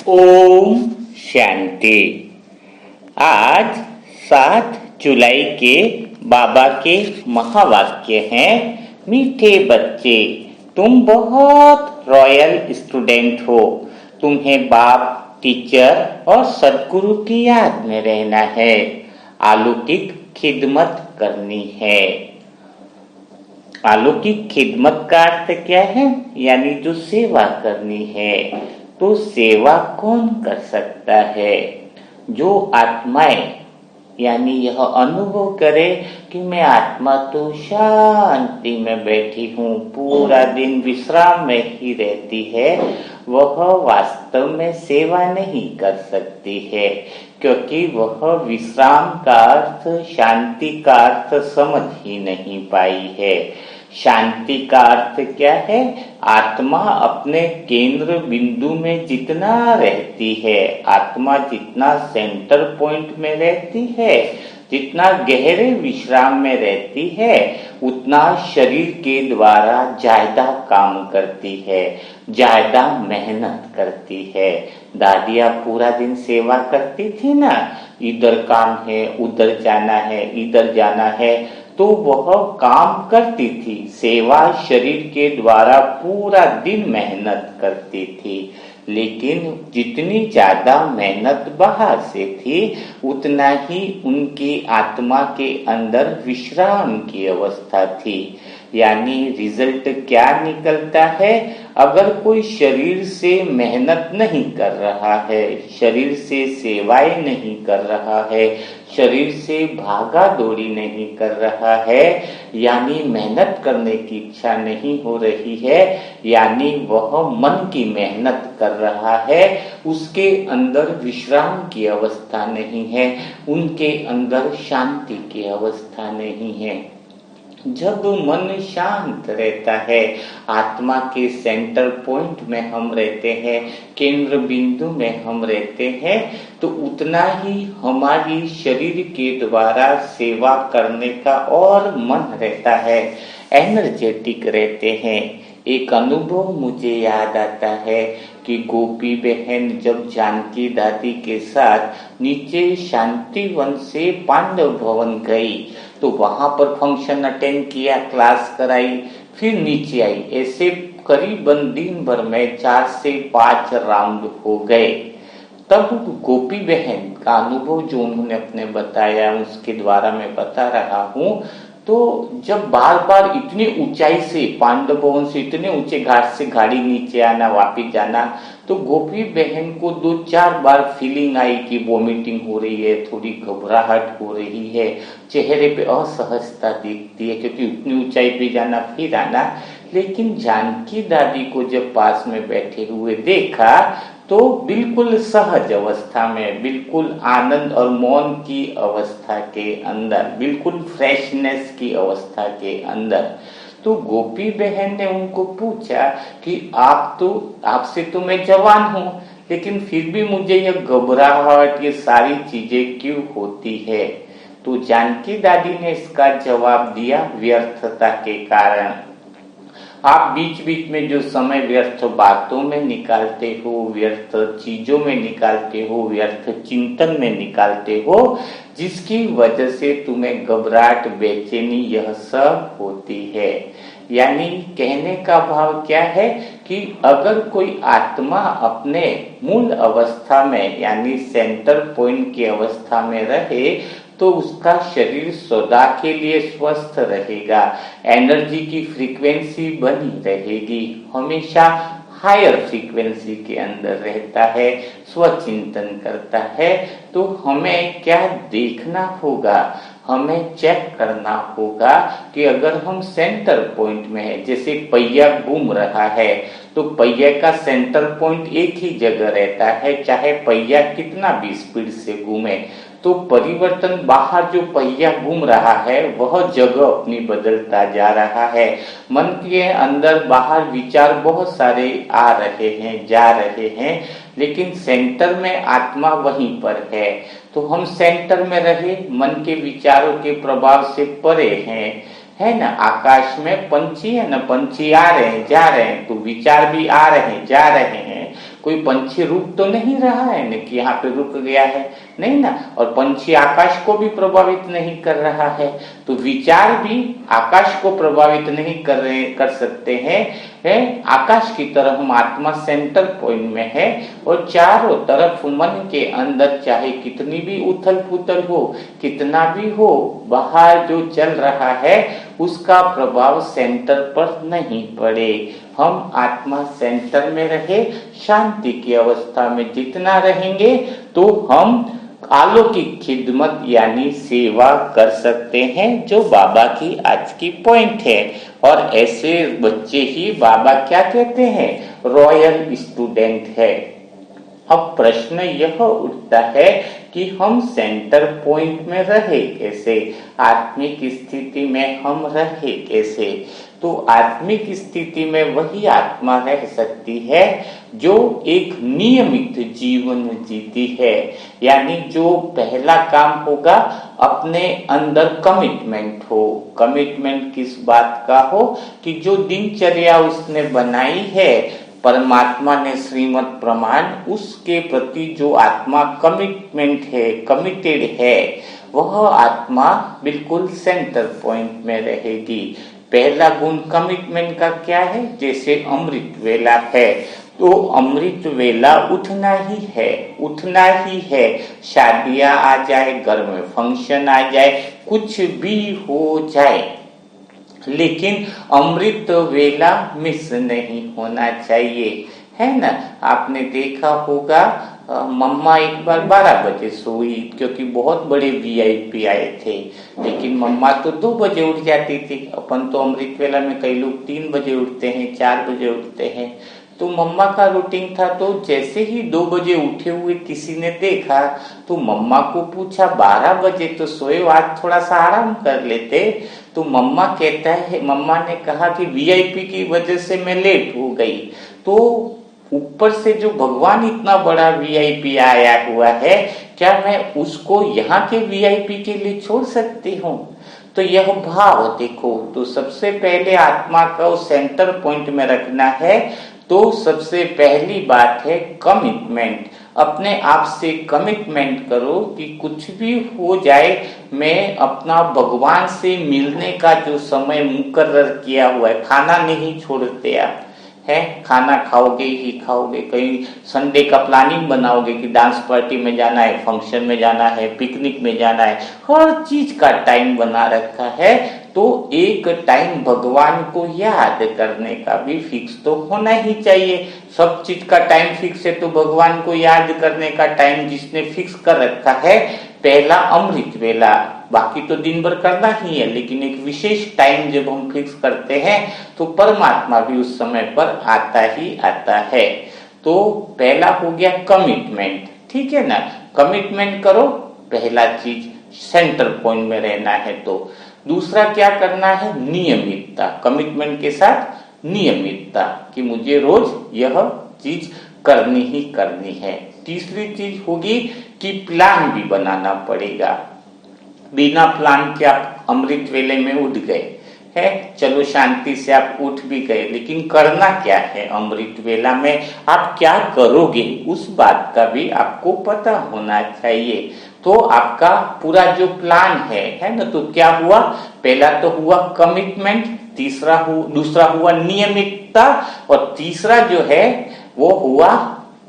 ओम शांति। आज 7 जुलाई के बाबा के महावाक्य हैं। मीठे बच्चे, तुम बहुत रॉयल स्टूडेंट हो। तुम्हें बाप, टीचर और सदगुरु की याद में रहना है। अलौकिक खिदमत करनी है। अलौकिक खिदमत का अर्थ क्या है? यानी जो सेवा करनी है। तो सेवा कौन कर सकता है? जो आत्माएं यानी यह अनुभव करे कि मैं आत्मा तो शांति में बैठी हूँ, पूरा दिन विश्राम में ही रहती है, वह वास्तव में सेवा नहीं कर सकती है, क्योंकि वह विश्राम का अर्थ, शांति का अर्थ समझ ही नहीं पाई है। शांति का अर्थ क्या है? आत्मा अपने केंद्र बिंदु में जितना रहती है, आत्मा जितना सेंटर पॉइंट में रहती है, जितना गहरे विश्राम में रहती है, उतना शरीर के द्वारा ज्यादा काम करती है, ज्यादा मेहनत करती है। दादियाँ पूरा दिन सेवा करती थी ना, इधर काम है, उधर जाना है, इधर जाना है, तो वह काम करती थी। सेवा शरीर के द्वारा पूरा दिन मेहनत करती थी, लेकिन जितनी ज्यादा मेहनत बाहर से थी, उतना ही उनकी आत्मा के अंदर विश्राम की अवस्था थी। यानी रिजल्ट क्या निकलता है? अगर कोई शरीर से मेहनत नहीं कर रहा है, शरीर से सेवाएं नहीं कर रहा है, शरीर से भागा दौड़ी नहीं कर रहा है, यानी मेहनत करने की इच्छा नहीं हो रही है, यानी वह मन की मेहनत कर रहा है, उसके अंदर विश्राम की अवस्था नहीं है, उनके अंदर शांति की अवस्था नहीं है। जब मन शांत रहता है, आत्मा के सेंटर पॉइंट में हम रहते हैं, केंद्र बिंदु में हम रहते हैं, तो उतना ही हमारी शरीर के द्वारा सेवा करने का और मन रहता है, एनर्जेटिक रहते हैं। एक अनुभव मुझे याद आता है कि गोपी बहन जब जानकी दादी के साथ नीचे शांतिवन से पांडव भवन गई, तो वहां पर फंक्शन अटेंड किया, क्लास कराई, फिर नीचे आई। ऐसे करीबन दिन भर में 4 से 5 राउंड हो गए। तब गोपी बहन का अनुभव जो उन्होंने अपने बताया, उसके द्वारा मैं बता रहा हूँ। तो जब बार बार इतनी ऊंचाई से, पांडव भवन से इतने ऊंचे घाट से गाड़ी नीचे आना, वापिस जाना, तो गोपी बहन को 2-4 बार फीलिंग आई कि वॉमिटिंग हो रही है, थोड़ी घबराहट हो रही है, चेहरे पे असहजता दिखती है, क्योंकि उतनी ऊंचाई पे जाना फिर आना। लेकिन जानकी दादी को जब पास में बैठे हुए देखा, तो बिल्कुल सहज अवस्था में, बिल्कुल आनंद और मौन की अवस्था के अंदर, बिल्कुल फ्रेशनेस की अवस्था के अंदर। तो गोपी बहन ने उनको पूछा कि आपसे तो मैं जवान हूँ, लेकिन फिर भी मुझे यह घबराहट, ये सारी चीजें क्यों होती है? तो जानकी दादी ने इसका जवाब दिया, व्यर्थता के कारण। आप बीच बीच में जो समय व्यर्थ बातों में निकालते हो, व्यर्थ चीजों में निकालते हो, व्यर्थ चिंतन में निकालते हो, जिसकी वजह से तुम्हें घबराहट, बेचैनी, यह सब होती है। यानी कहने का भाव क्या है कि अगर कोई आत्मा अपने मूल अवस्था में, यानी सेंटर पॉइंट की अवस्था में रहे, तो उसका शरीर सदा के लिए स्वस्थ रहेगा, एनर्जी की फ्रीक्वेंसी बनी रहेगी, हमेशा हायर फ्रीक्वेंसी के अंदर रहता है, स्वचिंतन करता है। तो हमें क्या देखना होगा? हमें चेक करना होगा कि अगर हम सेंटर पॉइंट में है, जैसे पहिया घूम रहा है, तो पहिया का सेंटर पॉइंट एक ही जगह रहता है, चाहे पहिया कितना भी स्पीड से घूमे। तो परिवर्तन बाहर जो पहिया घूम रहा है, वह जगह अपनी बदलता जा रहा है। मन के अंदर बाहर विचार बहुत सारे आ रहे हैं, जा रहे हैं, लेकिन सेंटर में आत्मा वहीं पर है। तो हम सेंटर में रहे, मन के विचारों के प्रभाव से परे हैं, है ना। आकाश में पंछी है ना, पंछी आ रहे हैं, जा रहे हैं, तो विचार भी आ रहे हैं, जा रहे हैं, कोई पंछी रुक तो नहीं रहा है न कि यहाँ पे रुक गया है, नहीं ना। और पंछी आकाश को भी प्रभावित नहीं कर रहा है, तो विचार भी आकाश को प्रभावित नहीं कर सकते हैं। आकाश की तरफ हम आत्मा सेंटर पॉइंट में है और चारों तरफ मन के अंदर चाहे कितनी भी उथल पुथल हो, कितना भी हो, बाहर जो चल रहा है उसका प्रभाव सेंटर पर नहीं पड़े। हम आत्मा सेंटर में रहे, शांति की अवस्था में जितना रहेंगे तो हम अलौकिक खिदमत यानी सेवा कर सकते हैं, जो बाबा की आज की पॉइंट है। और ऐसे बच्चे ही बाबा क्या कहते हैं, रॉयल स्टूडेंट है। अब प्रश्न यह उठता है कि हम सेंटर पॉइंट में रहे कैसे, आत्मिक स्थिति में हम रहे कैसे। तो आत्मिक स्थिति में वही आत्मा रह सकती है जो एक नियमित जीवन जीती है, यानी जो पहला काम होगा अपने अंदर कमिटमेंट हो। कमिटमेंट किस बात का हो कि जो दिनचर्या उसने बनाई है, परमात्मा ने श्रीमद् प्रमाण, उसके प्रति जो आत्मा कमिटमेंट है, कमिटेड है, वह आत्मा बिल्कुल सेंटर पॉइंट में रहेगी। पहला गुण कमिटमेंट का क्या है, जैसे अमृत वेला है तो अमृत वेला उठना ही है, उठना ही है। शादियां आ जाए, घर में फंक्शन आ जाए, कुछ भी हो जाए, लेकिन अमृत वेला मिस नहीं होना चाहिए, है ना। आपने देखा होगा मम्मा एक बार 12 बजे सोई क्योंकि बहुत बड़े वीआईपी आए थे, लेकिन मम्मा तो 2 बजे उठ जाती थी। अपन तो अमृत वेला में कई लोग 3 बजे उठते हैं, 4 बजे उठते हैं। तो मम्मा का रूटीन था, तो जैसे ही 2 बजे उठे हुए किसी ने देखा तो मम्मा को पूछा 12 बजे तो सोए, आज थोड़ा सा आराम कर लेते। तो मम्मा ने कहा कि वीआईपी की वजह से मैं लेट हो गई। तो ऊपर से जो भगवान इतना बड़ा वीआईपी आया हुआ है, क्या मैं उसको यहाँ के वीआईपी के लिए छोड़ सकती हूँ। तो यह भाव देखो, तो सबसे पहले आत्मा को सेंटर पॉइंट में रखना है। तो सबसे पहली बात है कमिटमेंट। अपने आप से कमिटमेंट करो कि कुछ भी हो जाए, मैं अपना भगवान से मिलने का जो समय मुकर्रर किया हुआ है, खाना नहीं छोड़ते आप, है खाना खाओगे ही खाओगे। कहीं संडे का प्लानिंग बनाओगे कि डांस पार्टी में जाना है, फंक्शन में जाना है, पिकनिक में जाना है, हर चीज का टाइम बना रखा है। तो एक टाइम भगवान को याद करने का भी फिक्स तो होना ही चाहिए। सब चीज का टाइम फिक्स है तो भगवान को याद करने का टाइम जिसने फिक्स कर रखा है, पहला अमृत वेला, बाकी तो दिन भर करना ही है, लेकिन एक विशेष टाइम जब हम फिक्स करते हैं तो परमात्मा भी उस समय पर आता ही आता है। तो पहला हो गया कमिटमेंट, ठीक है ना। कमिटमेंट करो, पहला चीज सेंटर पॉइंट में रहना है। तो दूसरा क्या करना है, नियमितता। कमिटमेंट के साथ नियमितता कि मुझे रोज यह चीज करनी ही करनी है। तीसरी चीज होगी कि प्लान भी बनाना पड़ेगा। बिना प्लान के आप अमृत वेले में उठ गए है, चलो शांति से आप उठ भी गए, लेकिन करना क्या है अमृत वेला में, आप क्या करोगे उस बात का भी आपको पता होना चाहिए। तो आपका पूरा जो प्लान है ना, तो क्या हुआ, पहला तो हुआ कमिटमेंट, दूसरा हुआ नियमितता, और तीसरा जो है वो हुआ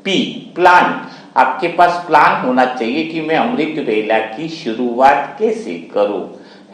प्लान। आपके पास प्लान होना चाहिए कि मैं अमृत वेला की शुरुआत कैसे करूं,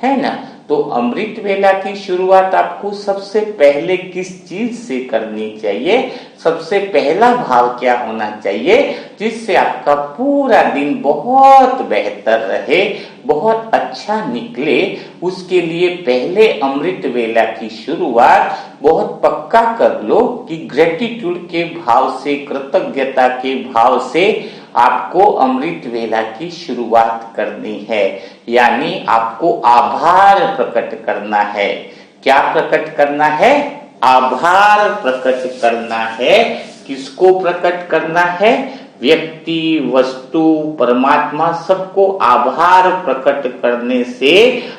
है ना। तो अमृत वेला की शुरुआत आपको सबसे पहले किस चीज से करनी चाहिए, सबसे पहला भाव क्या होना चाहिए, जिससे आपका पूरा दिन बहुत बेहतर रहे, बहुत अच्छा निकले। उसके लिए पहले अमृत वेला की शुरुआत बहुत पक्का कर लो कि ग्रेटिट्यूड के भाव से, कृतज्ञता के भाव से आपको अमृत वेला की शुरुआत करनी है। यानी आपको आभार प्रकट करना है। क्या प्रकट करना है, आभार प्रकट करना है। किसको प्रकट करना है, व्यक्ति, वस्तु, परमात्मा सबको आभार प्रकट करने से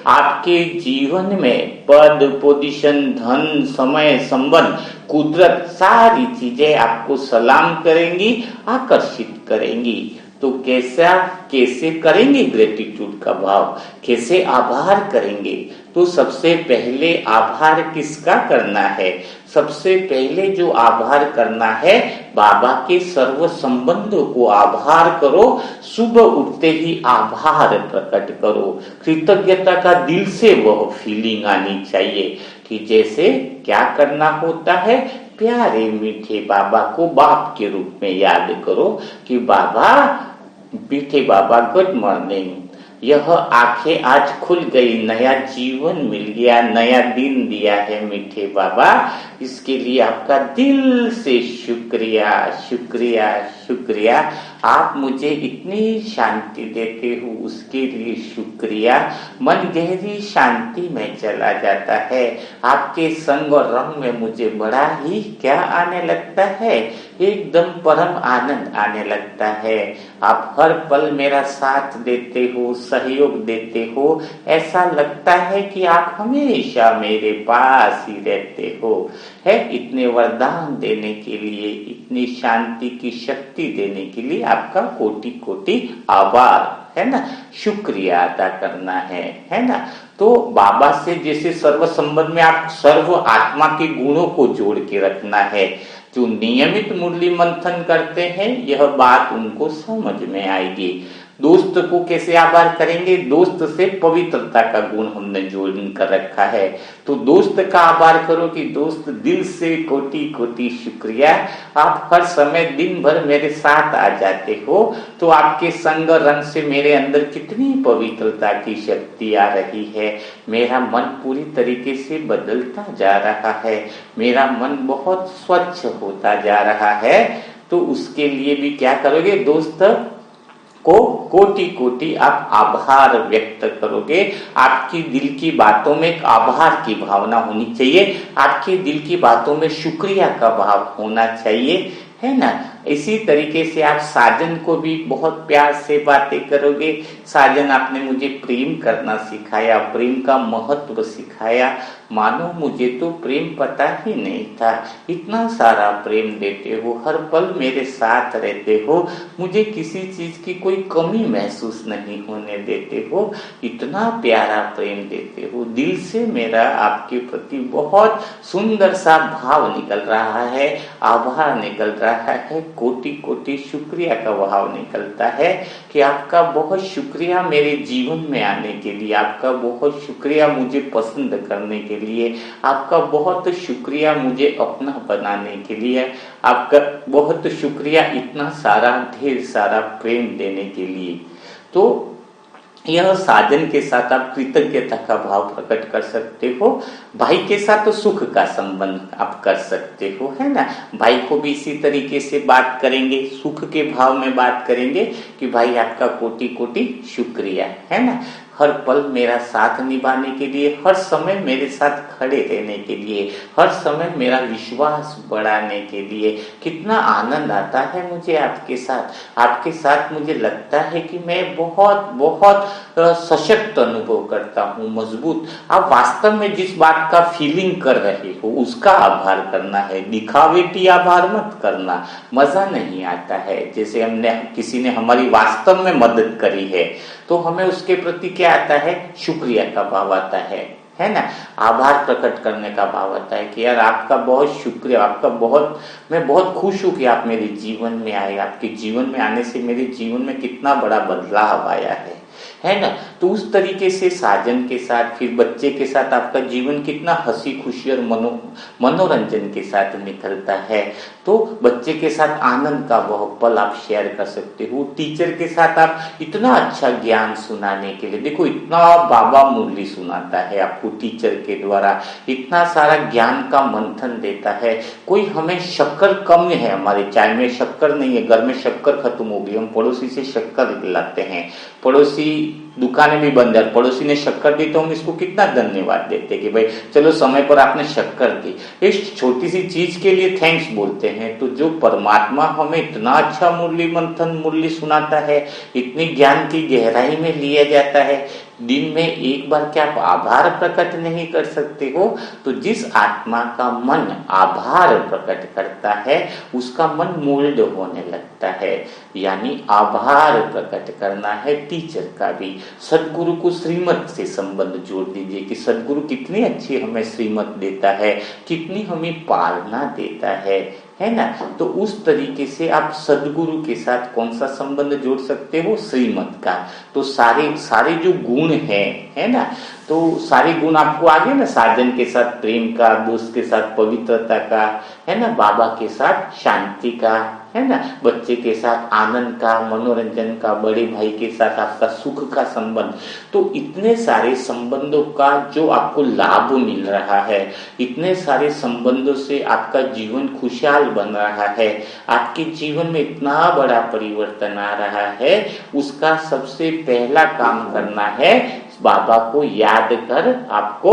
आपके जीवन में पद, पोजीशन, धन, समय, संबंध, कुदरत सारी चीजें आपको सलाम करेंगी, आकर्षित करेंगी। तो कैसे करेंगे ग्रेटिट्यूड का भाव, कैसे आभार करेंगे? तो सबसे पहले आभार किसका करना है? सबसे पहले जो आभार करना है, बाबा के सर्व संबंधों को आभार करो। सुबह उठते ही आभार प्रकट करो, कृतज्ञता का दिल से वह फीलिंग आनी चाहिए कि जैसे क्या करना होता है, प्यारे मीठे बाबा को बाप के रूप में याद करो कि बाबा, मीठे बाबा गुड मॉर्निंग, यह आंखें आज खुल गई, नया जीवन मिल गया, नया दिन दिया है मीठे बाबा, इसके लिए आपका दिल से शुक्रिया शुक्रिया शुक्रिया। आप मुझे इतनी शांति देते हो उसके लिए शुक्रिया। मन गहरी शांति में चला जाता है। आपके संग और रंग में मुझे बड़ा ही क्या आने लगता है, एकदम परम आनंद आने लगता है। आप हर पल मेरा साथ देते हो, सहयोग देते हो, ऐसा लगता है कि आप हमेशा मेरे पास ही रहते हो। है इतने वरदान देने के लिए, इतनी शांति की शक्ति देने के लिए आपका कोटि कोटि आभार, है ना, शुक्रिया अदा करना है ना। तो बाबा से जैसे सर्व संबंध में आप सर्व आत्मा के गुणों को जोड़ के रखना है। जो नियमित मुरली मंथन करते हैं यह बात उनको समझ में आएगी। दोस्त को कैसे आभार करेंगे? दोस्त से पवित्रता का गुण हमने जोड़ कर रखा है। तो दोस्त का आभार करो कि दोस्त दिल से कोटि कोटि शुक्रिया, आप हर समय दिन भर मेरे साथ आ जाते हो। तो आपके संग रंग से मेरे अंदर कितनी पवित्रता की शक्ति आ रही है। मेरा मन पूरी तरीके से बदलता जा रहा है, मेरा मन बहुत स्वच्छ होता जा रहा है। तो उसके लिए भी क्या करोगे? दोस्त को कोटि कोटि आप आभार व्यक्त करोगे। आपकी दिल की बातों में एक आभार की भावना होनी चाहिए, आपके दिल की बातों में शुक्रिया का भाव होना चाहिए, है ना। इसी तरीके से आप साजन को भी बहुत प्यार से बातें करोगे। साजन, आपने मुझे प्रेम करना सिखाया, प्रेम का महत्व सिखाया। मानो मुझे तो प्रेम पता ही नहीं था, इतना सारा प्रेम देते हो, हर पल मेरे साथ रहते हो, मुझे किसी चीज की कोई कमी महसूस नहीं होने देते हो, इतना प्यारा प्रेम देते हो। दिल से मेरा आपके प्रति बहुत सुंदर सा भाव निकल रहा है, आभार निकल रहा है, कोटि कोटि शुक्रिया का भाव निकलता है कि आपका बहुत शुक्रिया मेरे जीवन में आने के लिए, आपका बहुत शुक्रिया मुझे पसंद करने के लिए, आपका बहुत शुक्रिया मुझे अपना बनाने के लिए, आपका बहुत शुक्रिया इतना सारा ढेर सारा प्रेम देने के लिए। तो यह साजन के साथ आप कृतज्ञता का भाव प्रकट कर सकते हो। भाई के साथ तो सुख का संबंध आप कर सकते हो, है ना। भाई को भी इसी तरीके से बात करेंगे, सुख के भाव में बात करेंगे कि भाई आपका कोटि कोटि शुक्रिया, है ना, हर पल मेरा साथ निभाने के लिए, हर समय मेरे साथ खड़े रहने के लिए, हर समय मेरा विश्वास बढ़ाने के लिए। कितना आनंद आता है मुझे आपके साथ। आपके साथ मुझे लगता है कि मैं बहुत बहुत सशक्त अनुभव करता हूँ, मजबूत। आप वास्तव में जिस बात का फीलिंग कर रहे हो उसका आभार करना है, दिखावेटी आभार मत करना, मजा नहीं आता है। जैसे हमने किसी ने हमारी वास्तव में मदद करी है तो हमें उसके प्रति क्या आता है? शुक्रिया का भाव आता है ना, आभार प्रकट करने का भाव आता है कि यार आपका बहुत शुक्रिया, आपका बहुत, मैं बहुत खुश हूँ कि आप मेरे जीवन में आए, आपके जीवन में आने से मेरे जीवन में कितना बड़ा बदलाव आया है ना। तो उस तरीके से साजन के साथ, फिर बच्चे के साथ आपका जीवन कितना हंसी खुशी और मनोरंजन के साथ निकलता है। तो बच्चे के साथ आनंद का वह पल आप शेयर कर सकते हो। टीचर के साथ आप इतना अच्छा ज्ञान सुनाने के लिए, देखो इतना बाबा मुरली सुनाता है आपको टीचर के द्वारा, इतना सारा ज्ञान का मंथन देता है। कोई हमें शक्कर कम है, हमारे चाय में शक्कर नहीं है, घर में शक्कर खत्म हो गई, हम पड़ोसी से शक्कर लाते हैं, पड़ोसी दुकान दुकानें भी बंद है, पड़ोसी ने शक्कर दी तो हम इसको कितना धन्यवाद देते कि भाई चलो समय पर आपने शक्कर दी। इस छोटी सी चीज के लिए थैंक्स बोलते हैं। तो जो परमात्मा हमें इतना अच्छा मूल्य मंथन मूल्य सुनाता है, इतनी ज्ञान की गहराई में लिया जाता है, दिन में एक बार क्या आप आभार प्रकट नहीं कर सकते हो? तो जिस आत्मा का मन आभार प्रकट करता है उसका मन मोल्ड होने लगता है। यानी आभार प्रकट करना है टीचर का भी। सदगुरु को श्रीमत से संबंध जोड़ दीजिए कि सदगुरु कितनी अच्छी हमें श्रीमत देता है, कितनी हमें पालना देता है ना। तो उस तरीके से आप सदगुरु के साथ कौन सा संबंध जोड़ सकते हो? श्रीमत का। तो सारे जो गुण है ना, तो सारे गुण आपको आगे ना, साधन के साथ प्रेम का, दोस्त के साथ पवित्रता का, है ना, बाबा के साथ शांति का, है ना, बच्चे के साथ आनंद का, मनोरंजन का, बड़े भाई के साथ आपका सुख का संबंध। तो इतने सारे संबंधों का जो आपको लाभ मिल रहा है, इतने सारे संबंधों से आपका जीवन खुशहाल बन रहा है, आपके जीवन में इतना बड़ा परिवर्तन आ रहा है, उसका सबसे पहला काम करना है बाबा को याद कर आपको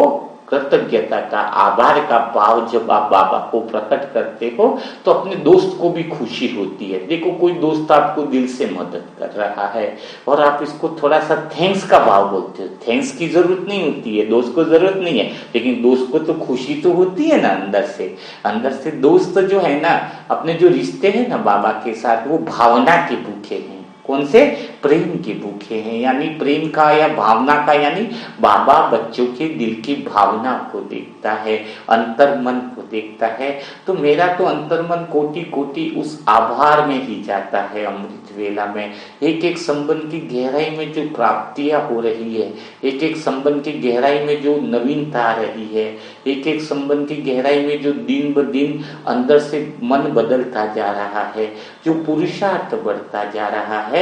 कृतज्ञता का, आभार का भाव जब आप बाबा को प्रकट करते हो तो अपने दोस्त को भी खुशी होती है। देखो कोई दोस्त आपको दिल से मदद कर रहा है और आप इसको थोड़ा सा थैंक्स का भाव बोलते हो। थैंक्स की जरूरत नहीं होती है, दोस्त को जरूरत नहीं है, लेकिन दोस्त को तो खुशी तो होती है ना अंदर से दोस्त जो है ना, अपने जो रिश्ते हैं ना बाबा के साथ, वो भावना के भूखे हैं। कौन से? प्रेम के भूखे हैं। यानी प्रेम का या भावना का, यानी बाबा बच्चों के दिल की भावना को देखता है, अंतर मन को देखता है। तो मेरा तो अंतर मन कोटि कोटि उस आभार में ही जाता है। अमृत वेला में एक एक संबंध की गहराई में जो प्राप्तियां हो रही है, एक एक संबंध की गहराई में जो नवीनता आ रही है, एक एक संबंध की गहराई में जो दिन ब दिन अंदर से मन बदलता जा रहा है, जो पुरुषार्थ बढ़ता जा रहा है,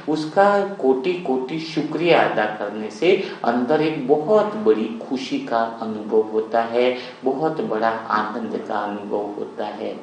उसका कोटि कोटि शुक्रिया अदा करने से अंदर एक बहुत बड़ी खुशी का अनुभव होता है, बहुत बड़ा आनंद का अनुभव होता है।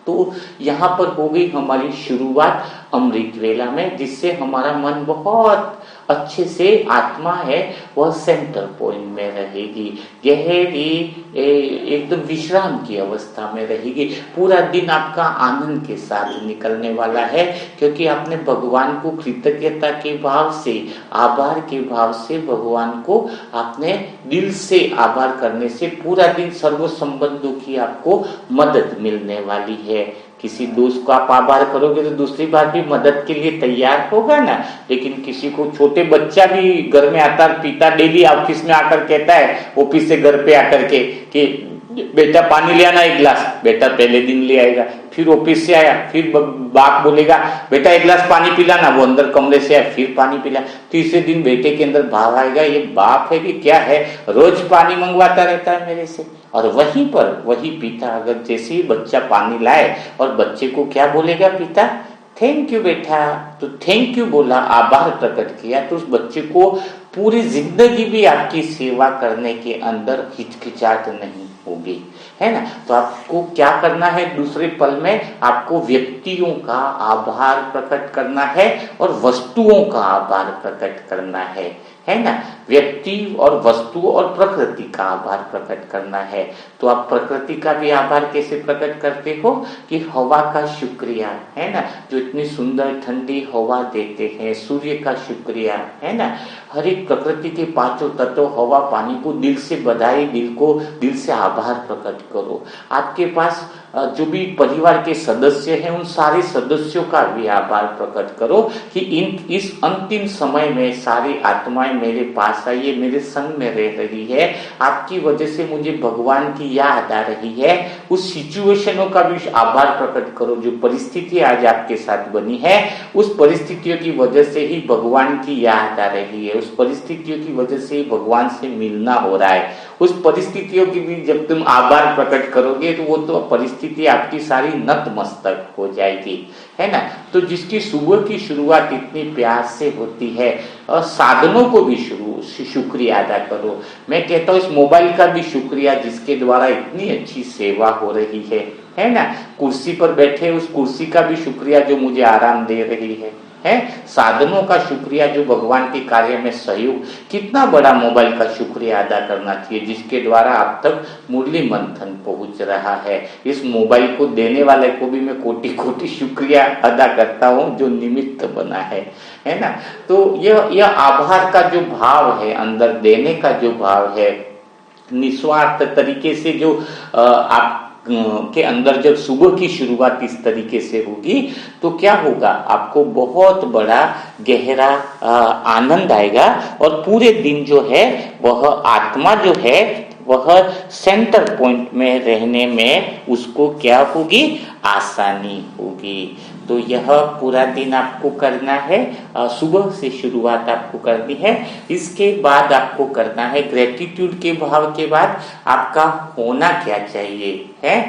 तो यहाँ पर हो गई हमारी शुरुआत अमृत वेला में, जिससे हमारा मन बहुत अच्छे से, आत्मा है वह सेंटर पॉइंट में रहेगी, गहरी एकदम विश्राम की अवस्था में रहेगी। पूरा दिन आपका आनंद के साथ निकलने वाला है, क्योंकि आपने भगवान को कृतज्ञता के भाव से, आभार के भाव से भगवान को आपने दिल से आभार करने से पूरा दिन सर्व संबंधों की आपको मदद मिलने वाली है। किसी दोस्त को आप आभार करोगे तो दूसरी बार भी मदद के लिए तैयार होगा ना। लेकिन किसी को, छोटे बच्चा भी घर में आता, पिता डेली ऑफिस में आकर कहता है, ऑफिस से घर पे आकर के कि बेटा पानी ले आना एक गिलास, बेटा पहले दिन ले आएगा, फिर ऑफिस से आया, फिर बाप बोलेगा बेटा एक गिलास पानी पिलाना, वो अंदर कमरे से आया, फिर पानी पिला। तीसरे दिन बेटे के अंदर भाव आएगा, ये बाप है कि क्या है, रोज पानी मंगवाता रहता है मेरे से। और वहीं पर वही पिता अगर जैसे ही बच्चा पानी लाए और बच्चे को क्या बोलेगा पिता, थैंक यू बेटा, तो थैंक यू बोला, आभार प्रकट किया, तो उस बच्चे को पूरी जिंदगी भी आपकी सेवा करने के अंदर हिचकिचाहट नहीं होगी, है ना। तो आपको क्या करना है, दूसरे पल में आपको व्यक्तियों का आभार प्रकट करना है और वस्तुओं का आभार प्रकट करना है ना। व्यक्ति और वस्तु और प्रकृति का आभार प्रकट करना है। तो आप प्रकृति का भी आभार कैसे प्रकट करते हो कि हवा का शुक्रिया, है ना, जो इतनी सुंदर ठंडी हवा देते हैं, सूर्य का शुक्रिया, है ना। हर एक प्रकृति के पांचों तत्व हवा पानी को दिल से बधाई, दिल से आभार प्रकट करो। आपके पास जो भी परिवार के सदस्य हैं उन सारे सदस्यों का भी आभार प्रकट करो कि इस अंतिम समय में सारी आत्माएं मेरे पास आई है, मेरे संग में रह रही है, आपकी वजह से मुझे भगवान की याद आ रही है। उस सिचुएशनों का भी आभार प्रकट करो, जो परिस्थिति आज आपके साथ बनी है उस परिस्थितियों की वजह से ही भगवान की याद आ रही है, उस परिस्थितियों की वजह से ही भगवान से मिलना हो रहा है। उस परिस्थितियों की भी जब तुम आभार प्रकट करोगे तो वो तो परिस्थिति आपकी सारी नतमस्तक हो जाएगी, है ना। तो जिसकी सुबह की शुरुआत इतनी प्यार से होती है, और साधनों को भी शुक्रिया अदा करो। मैं कहता हूँ इस मोबाइल का भी शुक्रिया जिसके द्वारा इतनी अच्छी सेवा हो रही है है ना। कुर्सी पर बैठे उस कुर्सी का भी शुक्रिया जो मुझे आराम दे रही है। साधनों का शुक्रिया जो भगवान के कार्य में सहयोग, कितना बड़ा मोबाइल का शुक्रिया अदा करना चाहिए जिसके द्वारा आप तक मुरली मंथन पहुंच रहा है। इस मोबाइल को देने वाले को भी मैं कोटि कोटि शुक्रिया अदा करता हूं जो निमित्त बना है ना। तो यह आभार का जो भाव है, अंदर देने का जो भाव है, निस्वार्थ तरीके से जो आप के अंदर जब सुबह की शुरुआत इस तरीके से होगी तो क्या होगा, आपको बहुत बड़ा गहरा आनंद आएगा और पूरे दिन जो है वह आत्मा जो है वह सेंटर पॉइंट में रहने में उसको क्या होगी, आसानी होगी। तो यह पूरा दिन आपको करना है, सुबह से शुरुआत आपको करनी है। इसके बाद आपको करना है ग्रेटिट्यूड के भाव के बाद आपका होना क्या चाहिए है।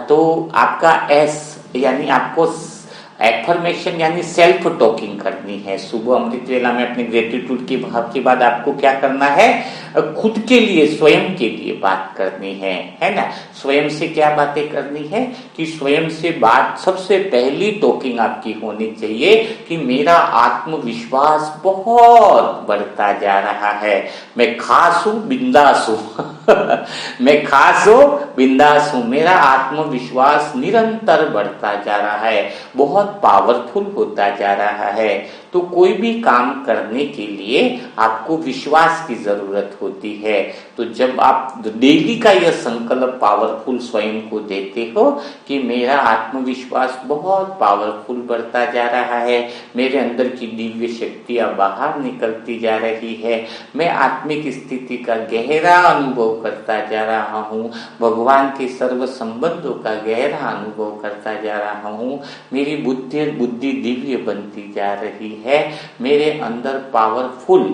तो आपका एस यानी आपको एफर्मेशन यानी सेल्फ टॉकिंग करनी है। सुबह अमृत वेला में अपने ग्रेटिट्यूड के भाव के बाद आपको क्या करना है, खुद के लिए स्वयं के लिए बात करनी है ना। स्वयं से क्या बातें करनी है कि स्वयं से बात सबसे पहली टॉकिंग आपकी होनी चाहिए कि मेरा आत्मविश्वास बहुत बढ़ता जा रहा है, मैं खास हूं बिंदास हूं मैं खास हूं बिंदास हूं, मेरा आत्मविश्वास निरंतर बढ़ता जा रहा है, बहुत पावरफुल होता जा रहा है। तो कोई भी काम करने के लिए आपको विश्वास की जरूरत होती है। तो जब आप डेली का यह संकल्प पावरफुल स्वयं को देते हो कि मेरा आत्मविश्वास बहुत पावरफुल बढ़ता जा रहा है, मेरे अंदर की दिव्य शक्तियां बाहर निकलती जा रही है, मैं आत्मिक स्थिति का गहरा अनुभव करता जा रहा हूँ, भगवान के सर्व संबंधों का गहरा अनुभव करता जा रहा हूँ, मेरी बुद्धि दिव्य बनती जा रही है, मेरे अंदर पावरफुल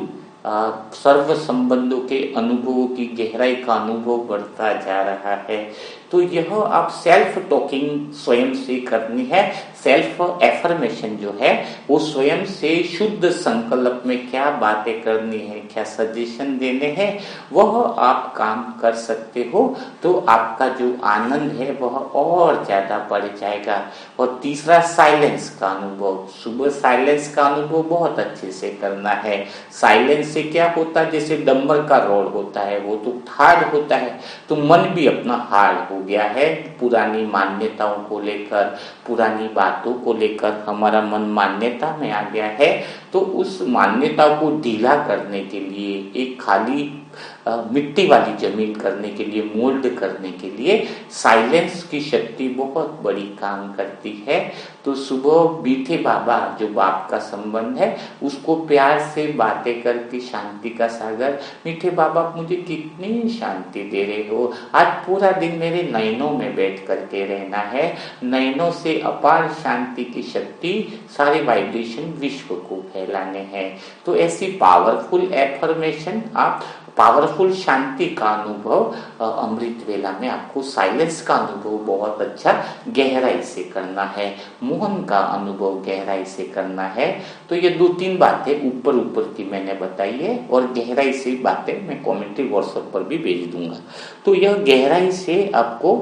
सर्व संबंधों के अनुभवों की गहराई का अनुभव बढ़ता जा रहा है। तो यह आप सेल्फ टॉकिंग स्वयं से करनी है। सेल्फ एफर्मेशन जो है वो स्वयं से शुद्ध संकल्प में क्या बातें करनी है, क्या सजेशन देने हैं, वह आप काम कर सकते हो तो आपका जो आनंद है वह और ज्यादा बढ़ जाएगा। और तीसरा साइलेंस का अनुभव, सुबह साइलेंस का अनुभव बहुत अच्छे से करना है। साइलेंस से क्या होता है, जैसे डंबल का रोड होता है वो तो हार्ड होता है, तो मन भी अपना हार्ड हो गया है, पुरानी मान्यताओं को लेकर, पुरानी बातों को लेकर हमारा मन मान्यता में आ गया है। तो उस मान्यता को ढीला करने के लिए, एक खाली मिट्टी वाली जमीन करने के लिए, मोल्ड करने के लिए साइलेंस की शक्ति बहुत बड़ी काम करती है। तो सुबह मीठे बाबा जो बाप का संबंध है उसको प्यार से बातें करके, शांति का सागर, मीठे बाबा मुझे कितनी शांति दे रहे हो, आज पूरा दिन मेरे नयनों में बैठ करके रहना है, नयनों से अपार शांति की शक्ति सारे वाइब्रेशन विश्व को फैलाने हैं। तो ऐसी पावरफुल एफर्मेशन, आप पावरफुल शांति का अनुभव अमृत वेला में आपको साइलेंस का अनुभव बहुत अच्छा गहराई से करना है, मोहन का अनुभव गहराई से करना है। तो ये 2-3 बातें ऊपर ऊपर की मैंने बताई है और गहराई से बातें मैं कमेंट्री व्हाट्सएप पर भी भेज दूंगा। तो यह गहराई से आपको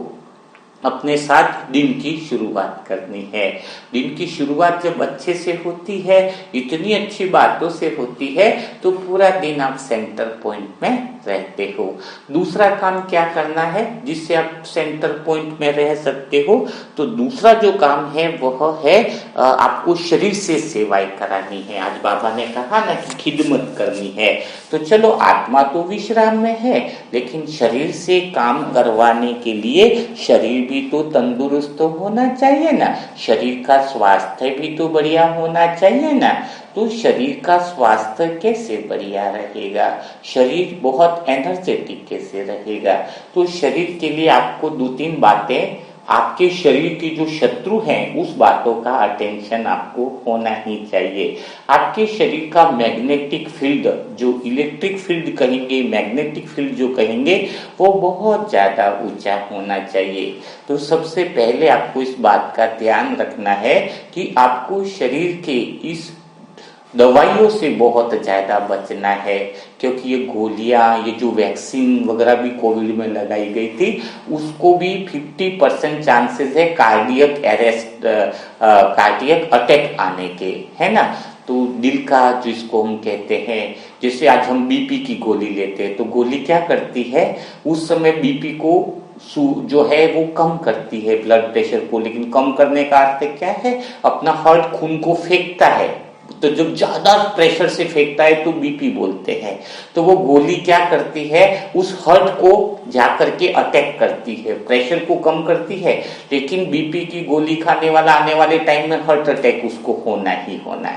अपने साथ दिन की शुरुआत करनी है। दिन की शुरुआत जब अच्छे से होती है, इतनी अच्छी बातों से होती है, तो पूरा दिन आप सेंटर पॉइंट में रहते हो। दूसरा काम क्या करना है जिससे आप सेंटर पॉइंट में रह सकते हो, तो दूसरा जो काम है वह है आपको शरीर से सेवाएं करानी है। आज बाबा ने कहा ना कि खिदमत करनी है, तो चलो आत्मा तो विश्राम में है, लेकिन शरीर से काम करवाने के लिए शरीर भी तो तंदुरुस्त होना चाहिए ना, शरीर का स्वास्थ्य भी तो बढ़िया होना चाहिए ना। तो शरीर का स्वास्थ्य कैसे बढ़िया रहेगा, शरीर बहुत एनर्जेटिक कैसे रहेगा, तो शरीर के लिए आपको 2-3 बातें, आपके शरीर की जो शत्रु हैं उस बातों का अटेंशन आपको होना ही चाहिए। आपके शरीर का मैग्नेटिक फील्ड, जो इलेक्ट्रिक फील्ड कहेंगे, मैग्नेटिक फील्ड जो कहेंगे, वो बहुत ज्यादा ऊंचा होना चाहिए। तो सबसे पहले आपको इस बात का ध्यान रखना है कि आपको शरीर के इस दवाइयों से बहुत ज़्यादा बचना है, क्योंकि ये गोलियां, ये जो वैक्सीन वगैरह भी कोविड में लगाई गई थी, उसको भी 50% चांसेस है कार्डियक अरेस्ट, कार्डियक अटैक आने के, है ना। तो दिल का जिसको हम कहते हैं, जैसे आज हम बीपी की गोली लेते हैं, तो गोली क्या करती है, उस समय बीपी को जो है वो कम करती है, ब्लड प्रेशर को, लेकिन कम करने का अर्थ क्या है, अपना हार्ट खून को फेंकता है। तो जब ज्यादा प्रेशर से फेंकता है तो बीपी बोलते हैं। तो वो गोली क्या करती है, उस हार्ट को जाकर के अटैक करती है, प्रेशर को कम करती है, लेकिन बीपी की गोली खाने वाला आने वाले टाइम में हार्ट अटैक उसको होना ही होना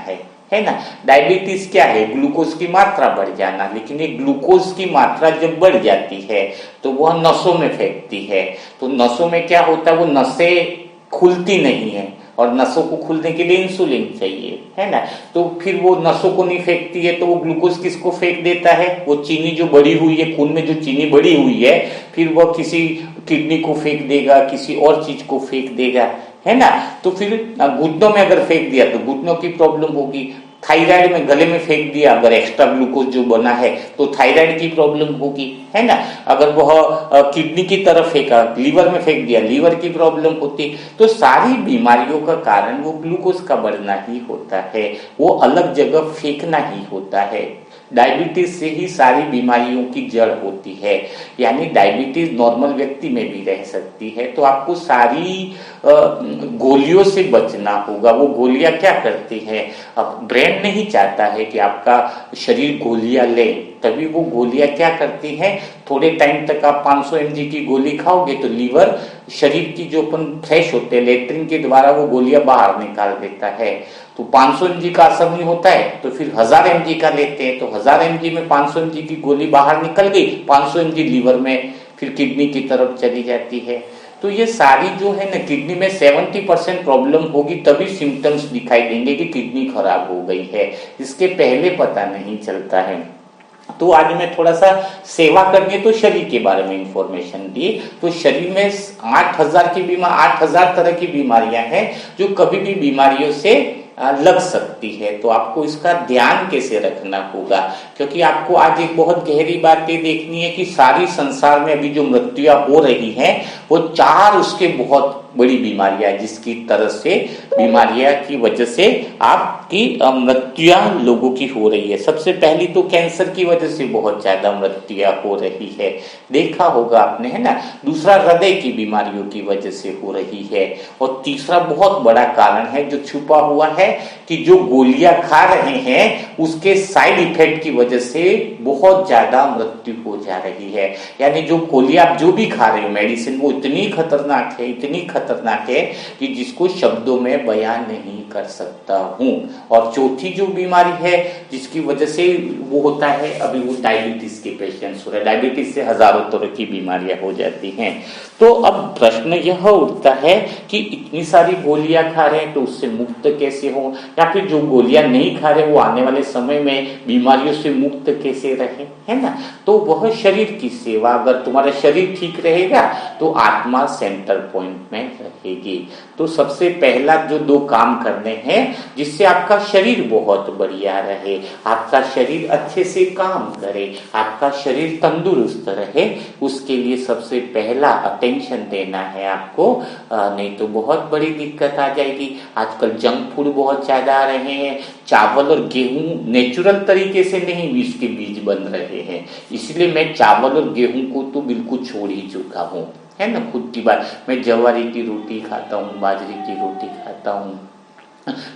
है ना। डायबिटीज क्या है, ग्लूकोज की मात्रा बढ़ जाना, लेकिन ये ग्लूकोज की मात्रा जब बढ़ जाती है तो वह नसों में फेंकती है। तो नसों में क्या होता है, वो नसें खुलती नहीं है, और नसों को खुलने के लिए इंसुलिन चाहिए, है ना। तो फिर वो नसों को नहीं फेंकती है, तो वो ग्लूकोज किसको फेंक देता है, वो चीनी जो बढ़ी हुई है, खून में जो चीनी बढ़ी हुई है, फिर वो किसी किडनी को फेंक देगा, किसी और चीज को फेंक देगा, है ना। तो फिर घुटनों में अगर फेंक दिया तो घुटनों की प्रॉब्लम होगी, थायराइड में गले में फेंक दिया अगर एक्स्ट्रा ग्लूकोज जो बना है तो थायराइड की प्रॉब्लम होगी, है ना। अगर वह किडनी की तरफ फेंका, लीवर में फेंक दिया, लीवर की प्रॉब्लम होती। तो सारी बीमारियों का कारण वो ग्लूकोज का बढ़ना ही होता है, वो अलग जगह फेंकना ही होता है। डायबिटीज से ही सारी बीमारियों की जड़ होती है, यानी डायबिटीज नॉर्मल व्यक्ति में भी रह सकती है। तो आपको सारी गोलियों से बचना होगा। वो गोलियां क्या करती है, अब ब्रेन नहीं चाहता है कि आपका शरीर गोलियां ले, तभी वो गोलियां क्या करती हैं, थोड़े टाइम तक आप 500 mg की गोली खाओगे तो लीवर शरीर की जो अपन फ्रेश होते हैं लेट्रिन के द्वारा वो गोलियां बाहर निकाल देता है। तो 500 mg का असर नहीं होता है तो फिर 1000 mg का लेते हैं, तो 1000 mg में 500 mg की गोली बाहर निकल गई, 500 mg लीवर में फिर किडनी की तरफ चली जाती है। तो ये सारी जो है ना, किडनी में 70% प्रॉब्लम होगी तभी सिम्टम्स दिखाई देंगे कि किडनी खराब हो गई है, इसके पहले पता नहीं चलता है। तो आज मैं थोड़ा सा सेवा करनी है तो शरीर के बारे में इंफॉर्मेशन दी। तो शरीर में 8000 तरह की बीमारियां हैं जो कभी भी बीमारियों से लग सकती है। तो आपको इसका ध्यान कैसे रखना होगा, क्योंकि आपको आज एक बहुत गहरी बात ये देखनी है कि सारी संसार में अभी जो मृत्युआं हो रही हैं वो 4 उसके बहुत बड़ी बीमारियां, जिसकी तरह से बीमारियां की वजह से आपकी मृत्युआं लोगों की हो रही है। सबसे पहली तो कैंसर की वजह से बहुत ज्यादा मृत्युआं हो रही है, देखा होगा आपने, है ना। दूसरा हृदय की बीमारियों की वजह से हो रही है, और तीसरा बहुत बड़ा कारण है जो छुपा हुआ है कि जो गोलियां खा रहे हैं उसके साइड इफेक्ट की वजह से बहुत ज्यादा मृत्यु हो जा रही है। यानी जो गोलियां आप जो भी खा रहे हो मेडिसिन, वो इतनी खतरनाक है, इतनी खतरनाक है कि जिसको शब्दों में बयान नहीं कर सकता हूं। और चौथी जो बीमारी है जिसकी वजह से वो होता है, अभी वो डायबिटीज के पेशेंट्स हो रहे हैं। डायबिटीज से हजारों तरह की बीमारियां हो जाती हैं। तो अब प्रश्न यह उठता है कि इतनी सारी गोलियां खा रहे हैं तो उससे मुक्त कैसे हो, या फिर जो गोलियां नहीं खा रहे वो आने वाले समय में बीमारियों से मुक्त कैसे रहे, है ना। तो वह शरीर की सेवा, अगर तुम्हारा शरीर ठीक रहेगा तो आत्मा सेंटर पॉइंट में रहेगी। तो सबसे पहला जो 2 काम करने हैं जिससे आपका शरीर बहुत बढ़िया रहे, आपका शरीर अच्छे से काम करे, आपका शरीर तंदुरुस्त रहे, उसके लिए सबसे पहला अटेंशन देना है आपको, नहीं तो बहुत बड़ी दिक्कत आ जाएगी। आजकल जंक फूड बहुत ज्यादा आ रहे हैं, चावल और गेहूं नेचुरल तरीके से नहीं, विष के बीज बन रहे हैं, इसलिए मैं चावल और गेहूं को तो बिल्कुल छोड़ ही चुका हूं, है ना। खुद की बात, मैं जवारी की रोटी खाता हूँ, बाजरे की रोटी खाता हूँ,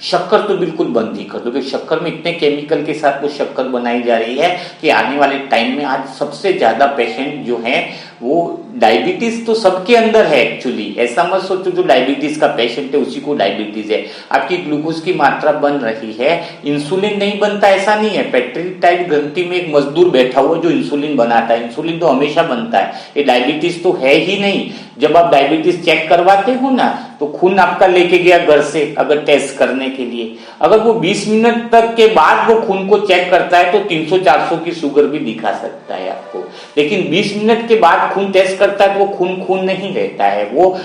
शक्कर तो बिल्कुल बंद ही कर दो, क्योंकि शक्कर में इतने केमिकल के साथ वो शक्कर बनाई जा रही है कि आने वाले टाइम में आज सबसे ज्यादा पेशेंट जो हैं वो डायबिटीज तो सबके अंदर है एक्चुअली, ऐसा मत सोचो जो डायबिटीज का पेशेंट है उसी को डायबिटीज है। आपकी ग्लूकोज की मात्रा बन रही है, इंसुलिन नहीं बनता ऐसा नहीं है, पेट्रिटाइड ग्रंथि में एक मजदूर बैठा हुआ जो इंसुलिन बनाता है, इंसुलिन तो हमेशा बनता है, ये डायबिटीज तो है ही नहीं। जब आप डायबिटीज चेक करवाते हो ना तो खून आपका लेके गया घर से अगर टेस्ट करने के लिए, अगर वो 20 मिनट तक के बाद वो खून को चेक करता है तो 300-400 की शुगर भी दिखा सकता है आपको, लेकिन 20 मिनट के बाद खून टेस्ट करता है तो वो खून नहीं रहता है, वो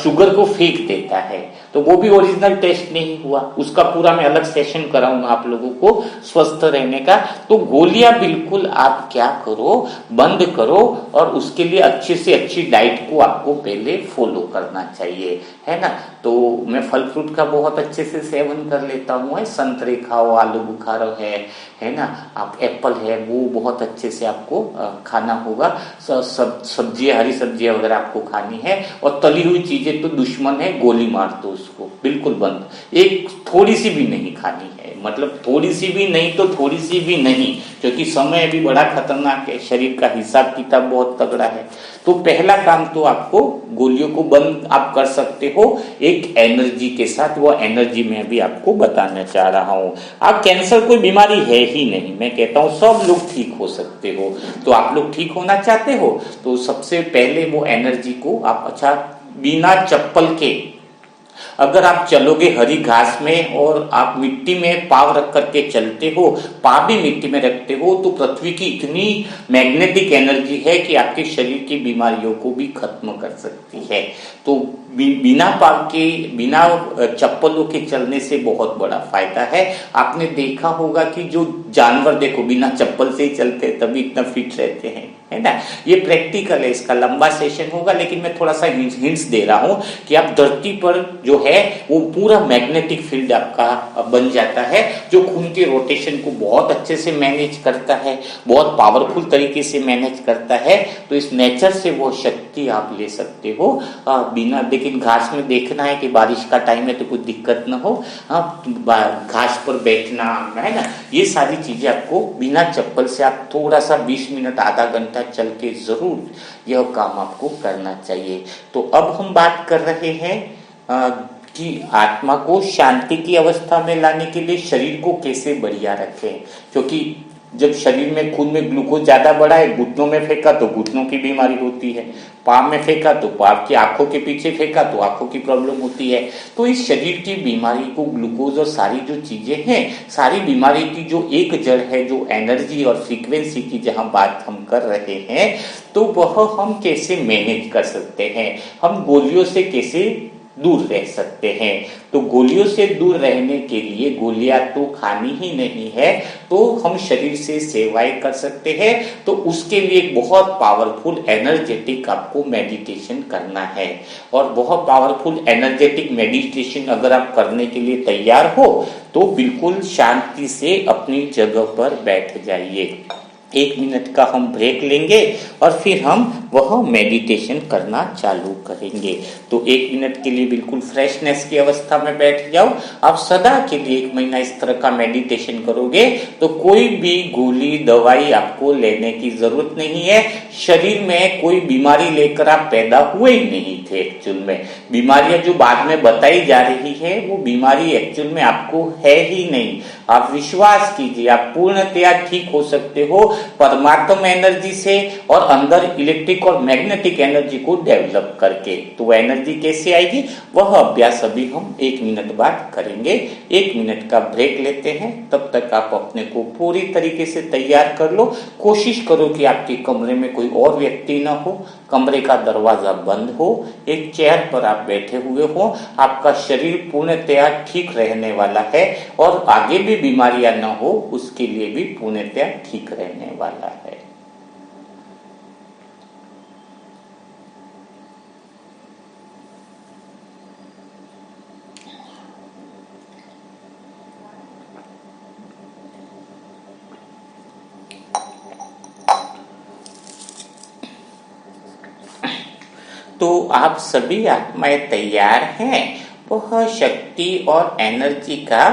शुगर को फेंक देता है। तो वो भी ओरिजिनल टेस्ट नहीं हुआ, उसका पूरा मैं अलग सेशन कराऊंगा आप लोगों को स्वस्थ रहने का। तो गोलियां बिल्कुल आप क्या करो, बंद करो, और उसके लिए अच्छी से अच्छी डाइट को आपको पहले फॉलो करना चाहिए, है ना। तो मैं फल फ्रूट का बहुत अच्छे से सेवन कर लेता हूँ, संतरे खाओ, आलू बुखारा है ना, आप एप्पल है वो बहुत अच्छे से आपको खाना होगा। सब्जियां, हरी सब्जियां वगैरह आपको खानी है, और तली हुई चीजें तो दुश्मन है, गोली मार दो उसको, बिल्कुल बंद, एक थोड़ी सी भी नहीं खानी है, मतलब थोड़ी सी भी नहीं तो थोड़ी सी भी नहीं, क्योंकि समय भी बड़ा खतरनाक है, शरीर का हिसाब किताब बहुत तगड़ा है। तो पहला काम तो आपको गोलियों को बंद आप कर सकते हो एक एनर्जी के साथ, वो एनर्जी मैं भी आपको बताना चाह रहा हूँ। आप कैंसर कोई बीमारी है ही नहीं, मैं कहता हूँ सब लोग ठीक हो सकते हो। तो आप लोग ठीक होना चाहते हो तो सबसे पहले वो एनर्जी को आप अच्छा बिना चप्पल के अगर आप चलोगे हरी घास में और आप मिट्टी में पाँव रख करके चलते हो, पाँव भी मिट्टी में रखते हो, तो पृथ्वी की इतनी मैग्नेटिक एनर्जी है कि आपके शरीर की बीमारियों को भी खत्म कर सकती है। तो बिना पाँव के, बिना चप्पलों के चलने से बहुत बड़ा फायदा है। आपने देखा होगा कि जो जानवर देखो बिना चप्पल से ही चलते तभी इतना फिट रहते हैं, है ना। ये प्रैक्टिकल है, इसका लंबा सेशन होगा, लेकिन मैं थोड़ा सा हिंट्स दे रहा हूं कि आप धरती पर जो है वो पूरा मैग्नेटिक फील्ड आपका बन जाता है, जो खून के रोटेशन को बहुत अच्छे से मैनेज करता है, बहुत पावरफुल तरीके से मैनेज करता है। तो इस नेचर से वो शक्ति आप ले सकते हो बिना, लेकिन घास में देखना है कि बारिश का टाइम है तो कोई दिक्कत ना हो, घास पर बैठना, है ना, ये सारी चीजें आपको बिना चप्पल से आप थोड़ा सा 20 मिनट आधा घंटा चल के जरूर यह काम आपको करना चाहिए। तो अब हम बात कर रहे हैं कि आत्मा को शांति की अवस्था में लाने के लिए शरीर को कैसे बढ़िया रखें, क्योंकि जब शरीर में खून में ग्लूकोज ज्यादा बढ़ा है, घुटनों में फेंका तो घुटनों की बीमारी होती है, पाँव में फेंका तो पाँव की, आंखों के पीछे फेंका तो आंखों की प्रॉब्लम होती है। तो इस शरीर की बीमारी को ग्लूकोज और सारी जो चीजें हैं, सारी बीमारी की जो एक जड़ है, जो एनर्जी और फ्रीक्वेंसी की जहां बात हम कर रहे हैं, तो वह हम कैसे मैनेज कर सकते हैं, हम गोलियों से कैसे दूर रह सकते हैं। तो गोलियों से दूर रहने के लिए गोलियां तो खानी ही नहीं है, तो हम शरीर से सेवाएं कर सकते हैं। तो उसके लिए बहुत पावरफुल एनर्जेटिक आपको मेडिटेशन करना है, और बहुत पावरफुल एनर्जेटिक मेडिटेशन अगर आप करने के लिए तैयार हो तो बिल्कुल शांति से अपनी जगह पर बैठ जाइए। 1 मिनट का हम ब्रेक लेंगे और फिर हम वह मेडिटेशन करना चालू करेंगे। तो 1 मिनट के लिए बिल्कुल फ्रेशनेस की अवस्था में बैठ जाओ। आप सदा के लिए 1 महीना इस तरह का मेडिटेशन करोगे तो कोई भी गोली दवाई आपको लेने की जरूरत नहीं है। शरीर में कोई बीमारी लेकर आप पैदा हुए ही नहीं थे। एक्चुअल में बीमारियां जो बाद में बताई जा रही है वो बीमारी एक्चुअल में आपको है ही नहीं। आप विश्वास कीजिए, आप पूर्णतया ठीक हो सकते हो परमात्मा एनर्जी से और अंदर इलेक्ट्रिक और मैग्नेटिक एनर्जी को डेवलप करके। तो वो एनर्जी कैसे आएगी, वह अभ्यास अभी हम 1 मिनट बाद करेंगे। 1 मिनट का ब्रेक लेते हैं, तब तक आप अपने को पूरी तरीके से तैयार कर लो। कोशिश करो कि आपके कमरे में कोई और व्यक्ति ना हो, कमरे का दरवाजा बंद हो, एक चेयर पर आप बैठे हुए हो। आपका शरीर पूर्णतया ठीक रहने वाला है और आगे भी बीमारियां न हो उसके लिए भी पूर्णतया ठीक रहने वाला है। तो आप सभी आत्माएं तैयार हैं वह शक्ति और एनर्जी का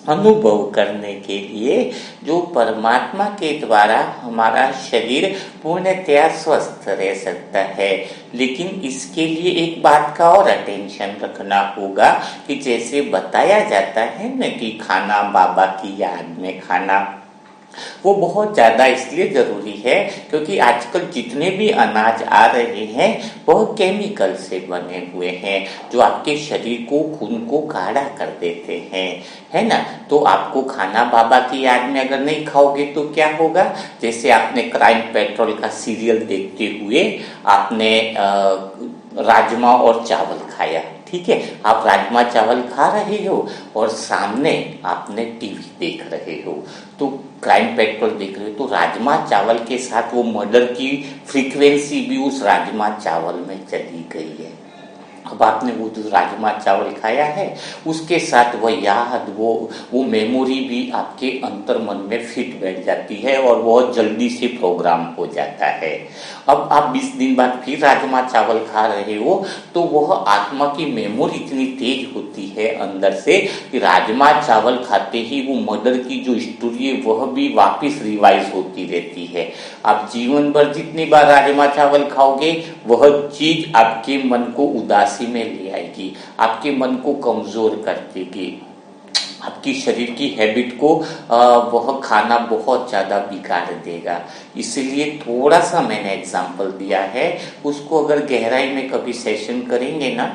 अनुभव करने के लिए जो परमात्मा के द्वारा हमारा शरीर पूर्णतया स्वस्थ रह सकता है। लेकिन इसके लिए एक बात का और अटेंशन रखना होगा कि जैसे बताया जाता है न कि खाना बाबा की याद में खाना, वो बहुत ज्यादा इसलिए जरूरी है क्योंकि आजकल जितने भी अनाज आ रहे हैं वह केमिकल से बने हुए हैं जो आपके शरीर को, खून को गाढ़ा कर देते हैं, है ना। तो आपको खाना बाबा की याद में अगर नहीं खाओगे तो क्या होगा, जैसे आपने क्राइम पेट्रोल का सीरियल देखते हुए आपने राजमा और चावल खाया, ठीक है, आप राजमा चावल खा रहे हो और सामने आपने टीवी देख रहे हो, तो क्राइम पेट्रोल देख रहे हो, तो राजमा चावल के साथ वो मर्डर की फ्रीक्वेंसी भी उस राजमा चावल में चली गई है। अब आपने वो जो राजमा चावल खाया है उसके साथ वह याद, वो मेमोरी भी आपके अंतर मन में फिट बैठ जाती है और बहुत जल्दी से प्रोग्राम हो जाता है। अब आप 20 दिन बाद फिर राजमा चावल खा रहे हो तो वह आत्मा की मेमोरी इतनी तेज होती है अंदर से कि राजमा चावल खाते ही वो मर्डर की जो स्टोरी है वह भी वापस रिवाइज होती रहती है। आप जीवन भर जितनी बार राजमा चावल खाओगे वह चीज आपके मन को उदासी में ले आएगी, आपके मन को कमजोर कर देगी, आपकी शरीर की हैबिट को वह खाना बहुत ज़्यादा बिगाड़ देगा। इसलिए थोड़ा सा मैंने एग्जाम्पल दिया है, उसको अगर गहराई में कभी सेशन करेंगे ना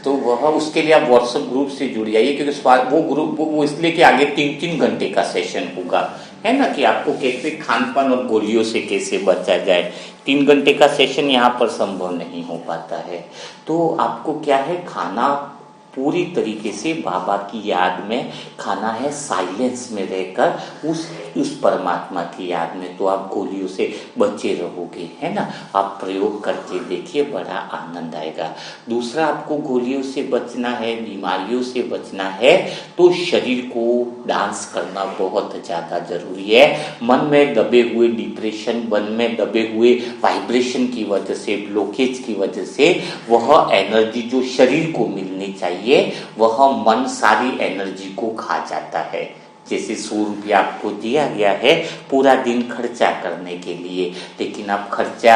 तो वह उसके लिए आप व्हाट्सएप ग्रुप से जुड़ जाइए, क्योंकि वो ग्रुप वो इसलिए कि आगे 3-3 घंटे का सेशन होगा, है ना, कि आपको कैसे खान-पान और गोलियों से कैसे बचा जाए। 3 घंटे का सेशन यहाँ पर संभव नहीं हो पाता है। तो आपको क्या है, खाना पूरी तरीके से बाबा की याद में खाना है, साइलेंस में रहकर उस परमात्मा की याद में, तो आप गोलियों से बचे रहोगे, है ना। आप प्रयोग करके देखिए, बड़ा आनंद आएगा। दूसरा, आपको गोलियों से बचना है, बीमारियों से बचना है, तो शरीर को डांस करना बहुत ज़्यादा जरूरी है। मन में दबे हुए डिप्रेशन, मन में दबे हुए वाइब्रेशन की वजह से, ब्लॉकेज की वजह से वह एनर्जी जो शरीर को मिलनी चाहिए वह मन सारी एनर्जी को खा जाता है। जैसे 100 रुपया आपको दिया गया है पूरा दिन खर्चा करने के लिए, लेकिन आप खर्चा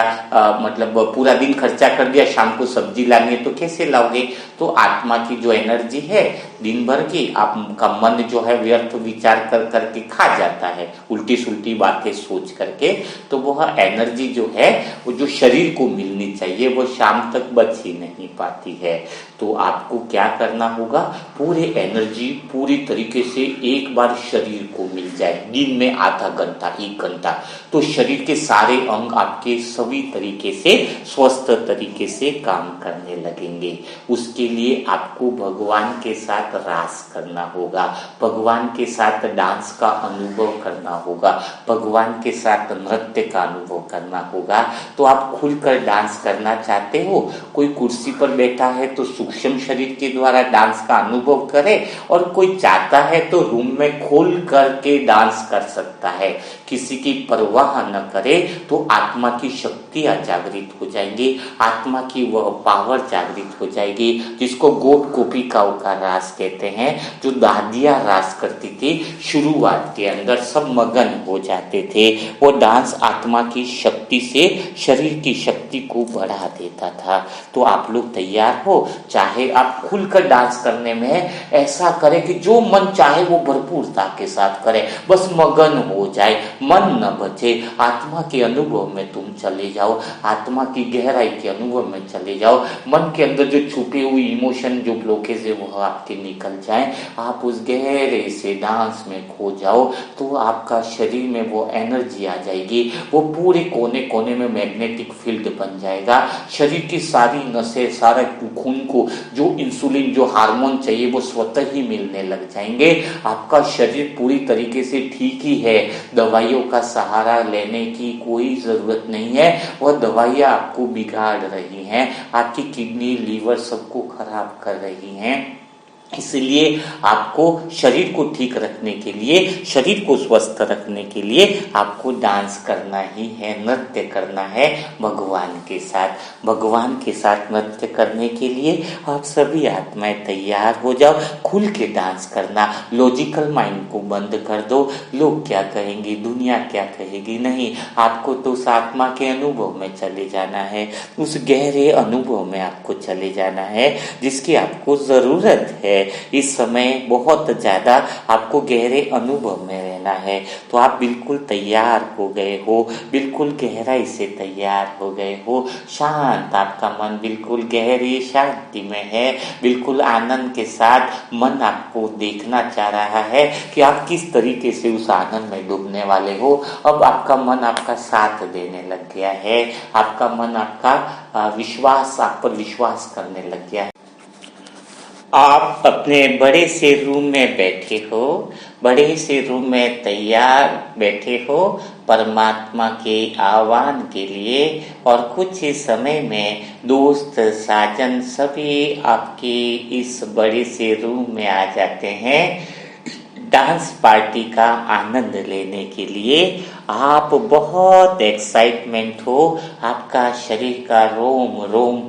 मतलब पूरा दिन खर्चा कर दिया, शाम को सब्जी लानी है तो कैसे लाओगे। तो आत्मा की जो एनर्जी है दिन भर की, आपका मन जो है व्यर्थ विचार कर करके खा जाता है, उल्टी सुल्टी बातें सोच करके, तो वह एनर्जी जो है वो जो शरीर को मिलनी चाहिए वो शाम तक बच ही नहीं पाती है। तो आपको क्या करना होगा, पूरे एनर्जी पूरी तरीके से एक बार शरीर को मिल जाए, दिन में आधा घंटा 1 घंटा, तो शरीर के सारे अंग आपके सभी तरीके से स्वस्थ तरीके से काम करने लगेंगे। उसके लिए आपको भगवान के साथ रास करना होगा, भगवान के साथ डांस का अनुभव करना होगा, भगवान के साथ नृत्य का अनुभव करना होगा। तो आप खुलकर डांस करना चाहते हो, कोई कुर्सी पर बैठा है तो सूक्ष्म शरीर के द्वारा डांस का अनुभव करे, और कोई चाहता है तो रूम में खोल करके डांस कर सकता है, किसी की परवाह न करे, तो आत्मा की शक्तियां जागृत हो जाएंगी, आत्मा की वह पावर जागृत हो जाएगी, जिसको गोप गोपिकाओं का रास कहते हैं। जो दादियां रास करती थी शुरुआत के अंदर, सब मगन हो जाते थे, वो डांस आत्मा की शक्ति से शरीर की शक्ति को बढ़ा देता था। तो आप लोग तैयार हो, चाहे आप खुलकर डांस करने में ऐसा करें कि जो मन चाहे वो भरपूरता के साथ करे, बस मगन हो जाए, मन न बचे, आत्मा के अनुभव में तुम चले जाओ, आत्मा की गहराई के अनुभव में चले जाओ, मन के अंदर जो छुपे हुए इमोशन, जो ब्लॉकेज है वो आपके निकल जाए, आप उस गहरे से डांस में खो जाओ, तो आपका शरीर में वो एनर्जी आ जाएगी, वो पूरे कोने कोने में मैग्नेटिक फील्ड बन जाएगा, शरीर की सारी नसें, सारा खून को जो इंसुलिन, जो हार्मोन चाहिए वो स्वतः ही मिलने लग जाएंगे। आपका शरीर पूरी तरीके से ठीक ही है, दवाइयों का सहारा लेने की कोई जरूरत नहीं है, वह दवाइयाँ आपको बिगाड़ रही हैं, आपकी किडनी, लीवर सबको खराब कर रही हैं। इसलिए आपको शरीर को ठीक रखने के लिए, शरीर को स्वस्थ रखने के लिए आपको डांस करना ही है, नृत्य करना है भगवान के साथ। भगवान के साथ नृत्य करने के लिए आप सभी आत्माएं तैयार हो जाओ, खुल के डांस करना, लॉजिकल माइंड को बंद कर दो, लोग क्या कहेंगे, दुनिया क्या कहेगी, नहीं, आपको तो उस आत्मा के अनुभव में चले जाना है, उस गहरे अनुभव में आपको चले जाना है जिसकी आपको जरूरत है। इस समय बहुत ज्यादा आपको गहरे अनुभव में रहना रहा है। तो आप बिल्कुल तैयार हो गए हो, बिल्कुल गहराई से तैयार हो गए हो, शांत, आपका मन बिल्कुल गहरी शांति में है, बिल्कुल आनंद के साथ मन आपको देखना चाह रहा है कि आप किस तरीके से उस आनंद में डूबने वाले हो। अब आपका मन आपका साथ देने लग गया है, आपका मन आपका आप पर विश्वास करने लग गया है। आप अपने बड़े से रूम में बैठे हो, बड़े से रूम में तैयार बैठे हो परमात्मा के आह्वान के लिए, और कुछ ही समय में दोस्त साजन सभी आपके इस बड़े से रूम में आ जाते हैं डांस पार्टी का आनंद लेने के लिए। आप बहुत एक्साइटमेंट हो, आपका शरीर का रोम रोम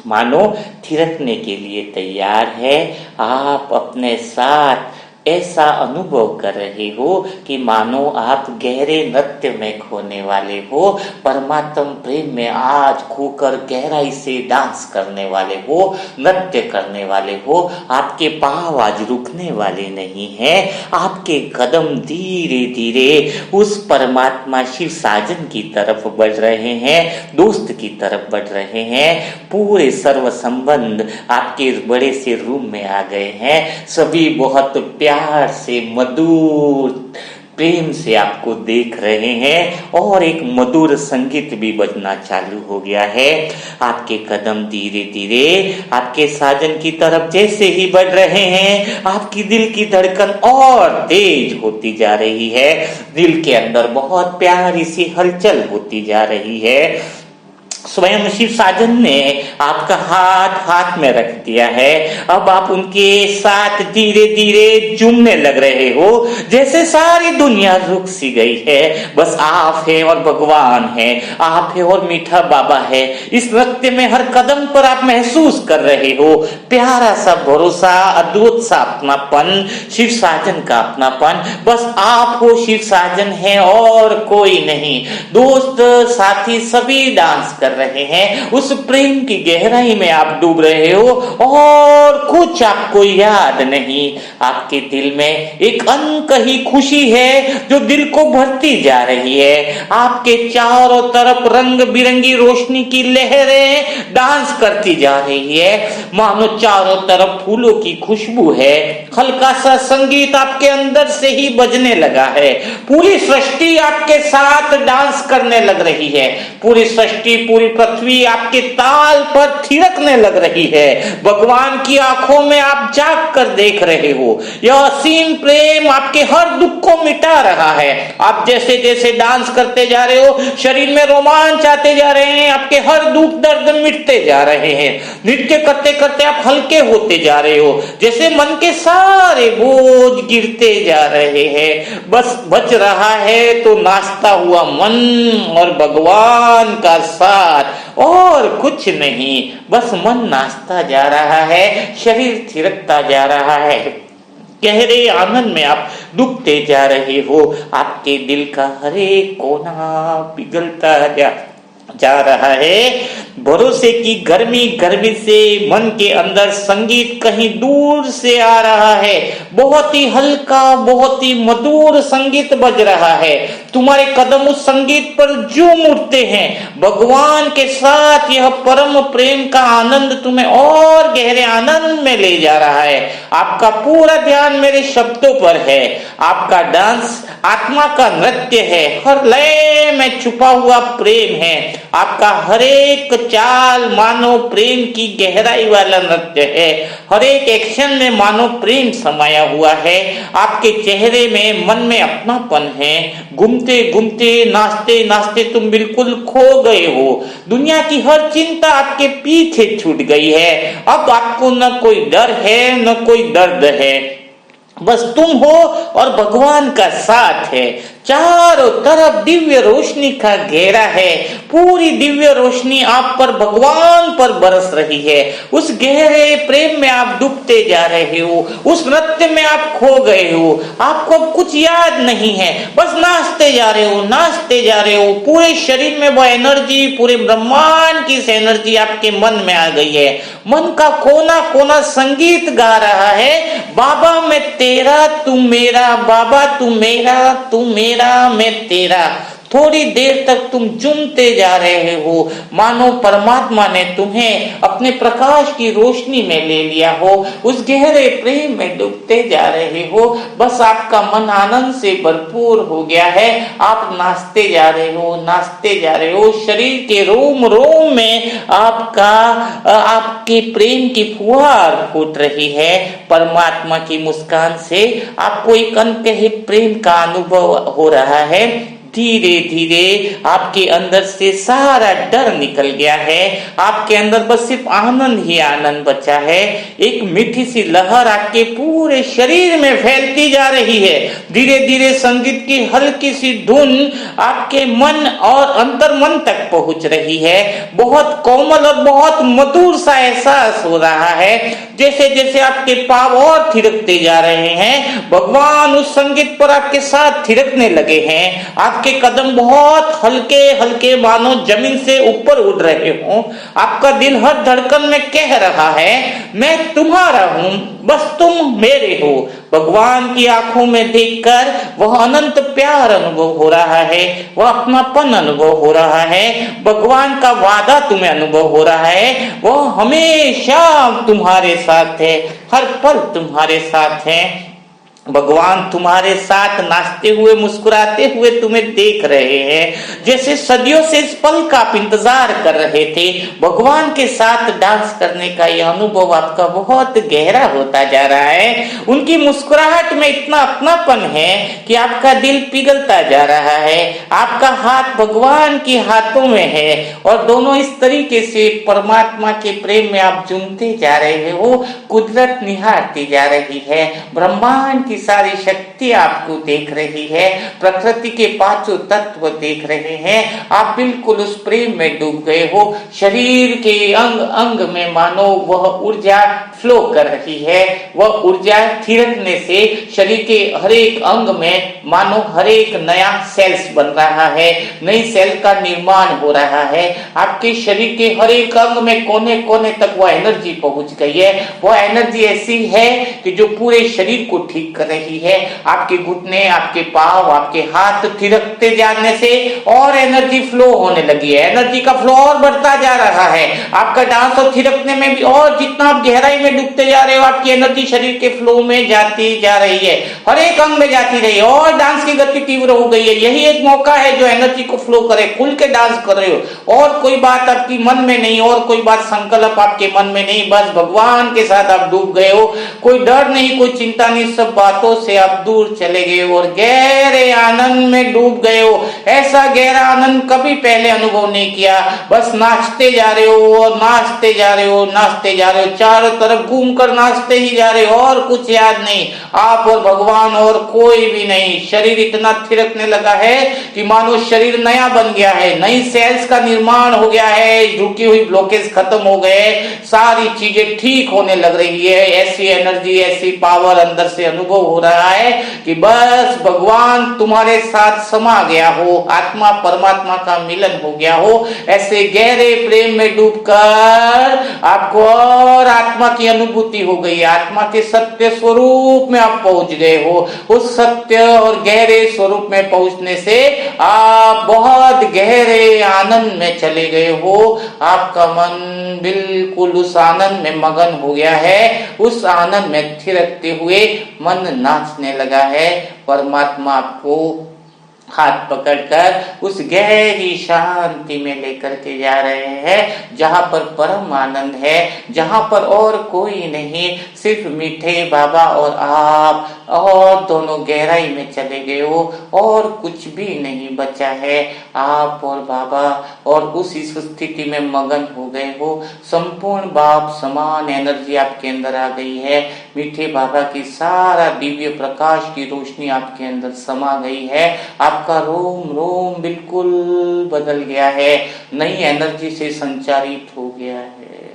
मानो थिरकने के लिए तैयार है। आप अपने साथ ऐसा अनुभव कर रहे हो कि मानो आप गहरे नृत्य में खोने वाले हो, परमात्म प्रेम में आज खोकर गहराई से डांस करने वाले हो, नृत्य करने वाले हो। आपके पांव आज रुकने वाले नहीं हैं, आपके कदम धीरे धीरे उस परमात्मा शिव साजन की तरफ बढ़ रहे हैं, दोस्त की तरफ बढ़ रहे हैं। पूरे सर्व संबंध आपके बड़े से रूम में आ गए हैं, सभी बहुत प्यार से मधुर प्रेम से आपको देख रहे हैं, और एक मधुर संगीत भी बजना चालू हो गया है। आपके कदम धीरे धीरे आपके साजन की तरफ जैसे ही बढ़ रहे हैं, आपकी दिल की धड़कन और तेज होती जा रही है, दिल के अंदर बहुत प्यारी सी हलचल होती जा रही है। स्वयं शिव साजन ने आपका हाथ हाथ में रख दिया है, अब आप उनके साथ धीरे धीरे झूमने लग रहे हो, जैसे सारी दुनिया रुक सी गई है, बस आप है और भगवान है, आप है और मीठा बाबा है। इस नृत्य में हर कदम पर आप महसूस कर रहे हो प्यारा सा भरोसा, अद्भुत सा अपनापन, शिव साजन का अपनापन। बस आप हो, शिव साजन है और कोई नहीं। दोस्त साथी सभी डांस कर रहे हैं, उस प्रेम की गहराई में आप डूब रहे हो, और कुछ आपको याद नहीं। आपके दिल में एक अनकही खुशी है जो दिल को भरती जा रही है। आपके चारों तरफ रंग बिरंगी रोशनी की लहरें डांस करती जा रही है, मानो चारों तरफ फूलों की खुशबू है। हल्का सा संगीत आपके अंदर से ही बजने लगा है, पूरी सृष्टि आपके साथ डांस करने लग रही है, पूरी सृष्टि, पूरी पृथ्वी आपके ताल पर थिरकने लग रही है। भगवान की आंखों में आप जाग कर देख रहे हो, यह असीम प्रेम आपके हर दुख को मिटा रहा है। आप जैसे जैसे डांस करते जा रहे हो, शरीर में रोमांच आते जा रहे हैं, आपके हर दुख दर्द मिटते जा रहे हैं। नृत्य करते करते आप हल्के होते जा रहे हो, जैसे मन के सारे बोझ गिरते जा रहे हैं। बस बच रहा है तो नाचता हुआ मन और भगवान का साथ, और कुछ नहीं। बस मन नाचता जा रहा है, शरीर थिरकता जा रहा है, गहरे आनंद में आप डूबते जा रहे हो। आपके दिल का हर एक कोना पिघलता जा रहा है। भरोसे की गर्मी गर्मी से मन के अंदर संगीत कहीं दूर से आ रहा है, बहुत ही हल्का, बहुत ही मधुर संगीत बज रहा है। तुम्हारे कदम उस संगीत पर झूम उठते हैं। भगवान के साथ यह परम प्रेम का आनंद तुम्हें और गहरे आनंद में ले जा रहा है। आपका पूरा ध्यान मेरे शब्दों पर है। आपका डांस आत्मा का नृत्य है, हर लय में छुपा हुआ प्रेम है। आपका हर एक चाल मानो प्रेम की गहराई वाला नृत्य है, हर एक एक्शन में मानो प्रेम समाया हुआ है। आपके चेहरे में, मन में अपनापन है। घूमते घूमते, नाचते नाचते तुम बिल्कुल खो गए हो। दुनिया की हर चिंता आपके पीछे छूट गई है। अब आपको न कोई डर है, न कोई दर्द है, बस तुम हो और भगवान का साथ है। चारों तरफ दिव्य रोशनी का घेरा है, पूरी दिव्य रोशनी आप पर, भगवान पर बरस रही है। उस गहरे प्रेम में आप डूबते जा रहे हो, उस नृत्य में आप खो गए हो, आपको अब कुछ याद नहीं है, बस नाचते जा रहे हो, नाचते जा रहे हो। पूरे शरीर में वो एनर्जी, पूरे ब्रह्मांड की एनर्जी आपके मन में आ गई है। मन का कोना कोना संगीत गा रहा है, बाबा मैं तेरा तू मेरा, बाबा तू मेरा तू मेरा मैं तेरा। थोड़ी देर तक तुम झूमते जा रहे हो, मानो परमात्मा ने तुम्हें अपने प्रकाश की रोशनी में ले लिया हो, उस गहरे प्रेम में डूबते जा रहे हो। बस आपका मन आनंद से भरपूर हो गया है, आप नाचते जा रहे हो, नाचते जा रहे हो। शरीर के रोम रोम में आपके प्रेम की फुहार फूट रही है। परमात्मा की मुस्कान से आपको एक अनकही प्रेम का अनुभव हो रहा है। धीरे धीरे आपके अंदर से सारा डर निकल गया है, आपके अंदर बस सिर्फ आनंद ही आनंद बचा है। एक मीठी सी लहर आपके पूरे शरीर में फैलती जा रही है। धीरे धीरे संगीत की हल्की सी धुन आपके मन और अंतर मन तक पहुंच रही है। बहुत कोमल और बहुत मधुर सा एहसास हो रहा है। जैसे जैसे आपके पांव और थिरकते जा रहे हैं, भगवान उस संगीत पर आपके साथ थिरकने लगे हैं। आपके कदम बहुत हल्के हल्के मानो जमीन से ऊपर उड़ रहे हो। आपका दिल हर धड़कन में कह रहा है मैं तुम्हारा हूँ, बस तुम मेरे हो। भगवान की आंखों में देखकर वह अनंत प्यार अनुभव हो रहा है, वह अपनापन अनुभव हो रहा है। भगवान का वादा तुम्हें अनुभव हो रहा है, वह हमेशा तुम्हारे साथ है, हर पल तुम्हारे साथ है। भगवान तुम्हारे साथ नाचते हुए मुस्कुराते हुए तुम्हें देख रहे हैं, जैसे सदियों से इस पल का आप इंतजार कर रहे थे। भगवान के साथ डांस करने का यह अनुभव आपका बहुत गहरा होता जा रहा है। उनकी मुस्कुराहट में इतना अपनापन है कि आपका दिल पिघलता जा रहा है। आपका हाथ भगवान के हाथों में है और दोनों इस तरीके से परमात्मा के प्रेम में आप झूमते जा रहे हो। कुदरत निहारती जा रही है, ब्रह्मांड की सारी शक्ति आपको देख रही है, प्रकृति के पांचों तत्व देख रहे हैं। आप बिल्कुल उस प्रेम में डूब गए हो। शरीर के अंग अंग में मानो वह ऊर्जा फ्लो कर रही है। वह ऊर्जा थिरकने से शरीर के हर एक अंग में मानो हर एक नया सेल्स बन रहा है, नई सेल का निर्माण हो रहा है। आपके शरीर के हर एक अंग में कोने कोने तक वह एनर्जी पहुंच गई है। वह एनर्जी ऐसी है कि जो पूरे शरीर को ठीक कर रही है। आपके घुटने, आपके पांव, आपके हाथ थिरकते जाने से और एनर्जी फ्लो होने लगी है। एनर्जी का फ्लो और बढ़ता जा रहा है। आपका डांस और थिरकने में भी और जितना आप गहराई में डूबते जा रहे हो, आपकी एनर्जी शरीर के फ्लो में जाती जा रही है, हर एक अंग में जाती रही है और डांस की गति तीव्र हो गई है। यही एक मौका है जो एनर्जी को फ्लो करे, खुल के डांस कर रहे हो और कोई बात आपकी मन में नहीं और कोई बात संकल्प आपके मन में नहीं, बस भगवान के साथ आप डूब गए हो। कोई डर नहीं, कोई चिंता नहीं, सब बातों से आप दूर चले गए हो और गहरे आनंद में डूब गए हो। ऐसा गहरा आनंद कभी पहले अनुभव नहीं किया। बस नाचते जा रहे हो और नाचते जा रहे हो, नाचते जा रहे हो, चारों तरफ घूमकर नाचते ही जा रहे हो और कुछ याद नहीं, आप और भगवान और कोई भी नहीं। शरीर इतना थिरकने लगा है कि मानो शरीर नया बन गया है, नई सेल्स का निर्माण हो गया है, रुकी हुई ब्लॉकेज खत्म हो गए, सारी चीजें ठीक होने लग रही है। ऐसी एनर्जी, ऐसी पावर अंदर से अनुभव हो रहा है कि बस भगवान तुम्हारे साथ समा गया हो, आत्मा परमात्मा का मिलन हो गया हो। ऐसे गहरे प्रेम में डूबकर आपको और आत्मा की अनुभूति हो गई, आत्मा के सत्य स्वरूप में आप पहुंच गए हो। उस सत्य और गहरे स्वरूप में पहुंचने से आप बहुत गहरे आनंद में चले गए हो। आपका मन बिल्कुल उस आनंद में मगन हो गया है। उस आनंद में थिरकते हुए मन नाचने लगा है। परमात्मा आपको हाथ पकड़कर उस गहरी शांति में लेकर के जा रहे हैं, जहां पर परम आनंद है, जहां पर और कोई नहीं, सिर्फ मीठे बाबा और आप, और दोनों गहराई में चले गए हो और कुछ भी नहीं बचा है। आप और बाबा और उस स्थिति में मगन हो गए हो। संपूर्ण बाप समान एनर्जी आपके अंदर आ गई है। मीठे बाबा की सारा दिव्य प्रकाश की रोशनी आपके अंदर समा गई है। आपका रोम रोम बिल्कुल बदल गया है, नई एनर्जी से संचारित हो गया है।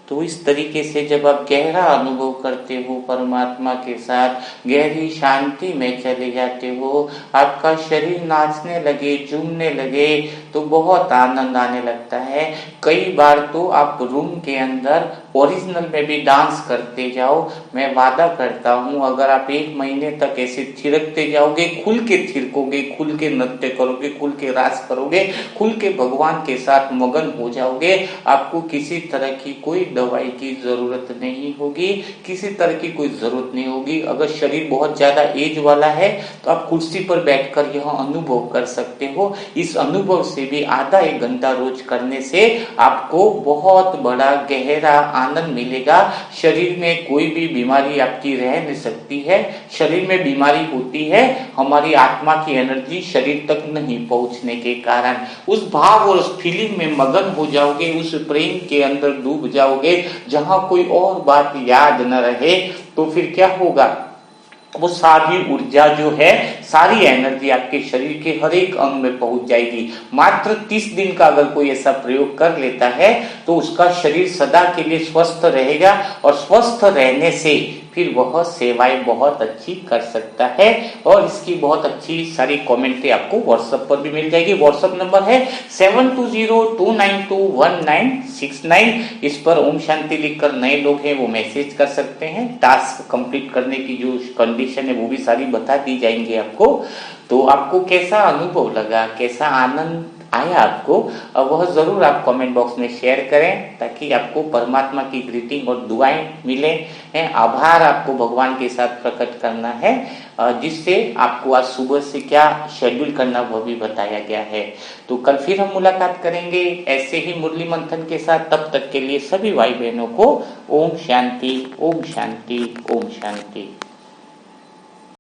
तो इस तरीके से जब आप गहरा अनुभव करते हो परमात्मा के साथ, गहरी शांति में चले जाते हो, आपका शरीर नाचने लगे, झूमने लगे, तो बहुत आनंद आने लगता है। कई बार तो आप रूम के अंदर ओरिजिनल में भी डांस करते जाओ। मैं वादा करता हूँ, अगर आप 1 महीने तक ऐसे थिरकते जाओगे, खुल के थिरकोगे, खुल के नृत्य करोगे, खुल के रास करोगे, खुल के भगवान के साथ मगन हो जाओगे, आपको किसी तरह की कोई दवाई की जरूरत नहीं होगी, किसी तरह की कोई जरूरत नहीं होगी। अगर शरीर बहुत ज्यादा एज वाला है तो आप कुर्सी पर बैठकर यह अनुभव कर सकते हो। इस अनुभव से भी आधा 1 घंटा रोज करने से आपको बहुत बड़ा गहरा आनंद मिलेगा। शरीर में कोई भी बीमारी आपकी रह नहीं सकती है। शरीर में बीमारी होती है हमारी आत्मा की एनर्जी शरीर तक नहीं पहुंचने के कारण। उस भाव और उस फीलिंग में मगन हो जाओगे, उस प्रेम के अंदर डूब जाओगे, जहां कोई और बात याद न रहे, तो फिर क्या होगा, वो सारी ऊर्जा जो है, सारी एनर्जी आपके शरीर के हर एक अंग में पहुंच जाएगी। मात्र 30 दिन का अगर कोई ऐसा प्रयोग कर लेता है तो उसका शरीर सदा के लिए स्वस्थ रहेगा, और स्वस्थ रहने से फिर वह सेवाएं बहुत अच्छी कर सकता है। और इसकी बहुत अच्छी सारी कमेंट्री आपको व्हाट्सएप पर भी मिल जाएगी। व्हाट्सएप नंबर है 7202921969। इस पर ओम शांति लिखकर नए लोग हैं वो मैसेज कर सकते हैं। टास्क कंप्लीट करने की जो कंडीशन है वो भी सारी बता दी जाएंगे आपको। तो आपको कैसा अनुभव लगा, कैसा आनंद आया आपको, वह जरूर आप कमेंट बॉक्स में शेयर करें, ताकि आपको परमात्मा की ग्रीटिंग और दुआएं मिले। आभार आपको भगवान के साथ प्रकट करना है, जिससे आपको आज सुबह से क्या शेड्यूल करना वह भी बताया गया है। तो कल फिर हम मुलाकात करेंगे ऐसे ही मुरली मंथन के साथ। तब तक के लिए सभी भाई बहनों को ओम शांति, ओम शांति, ओम शांति।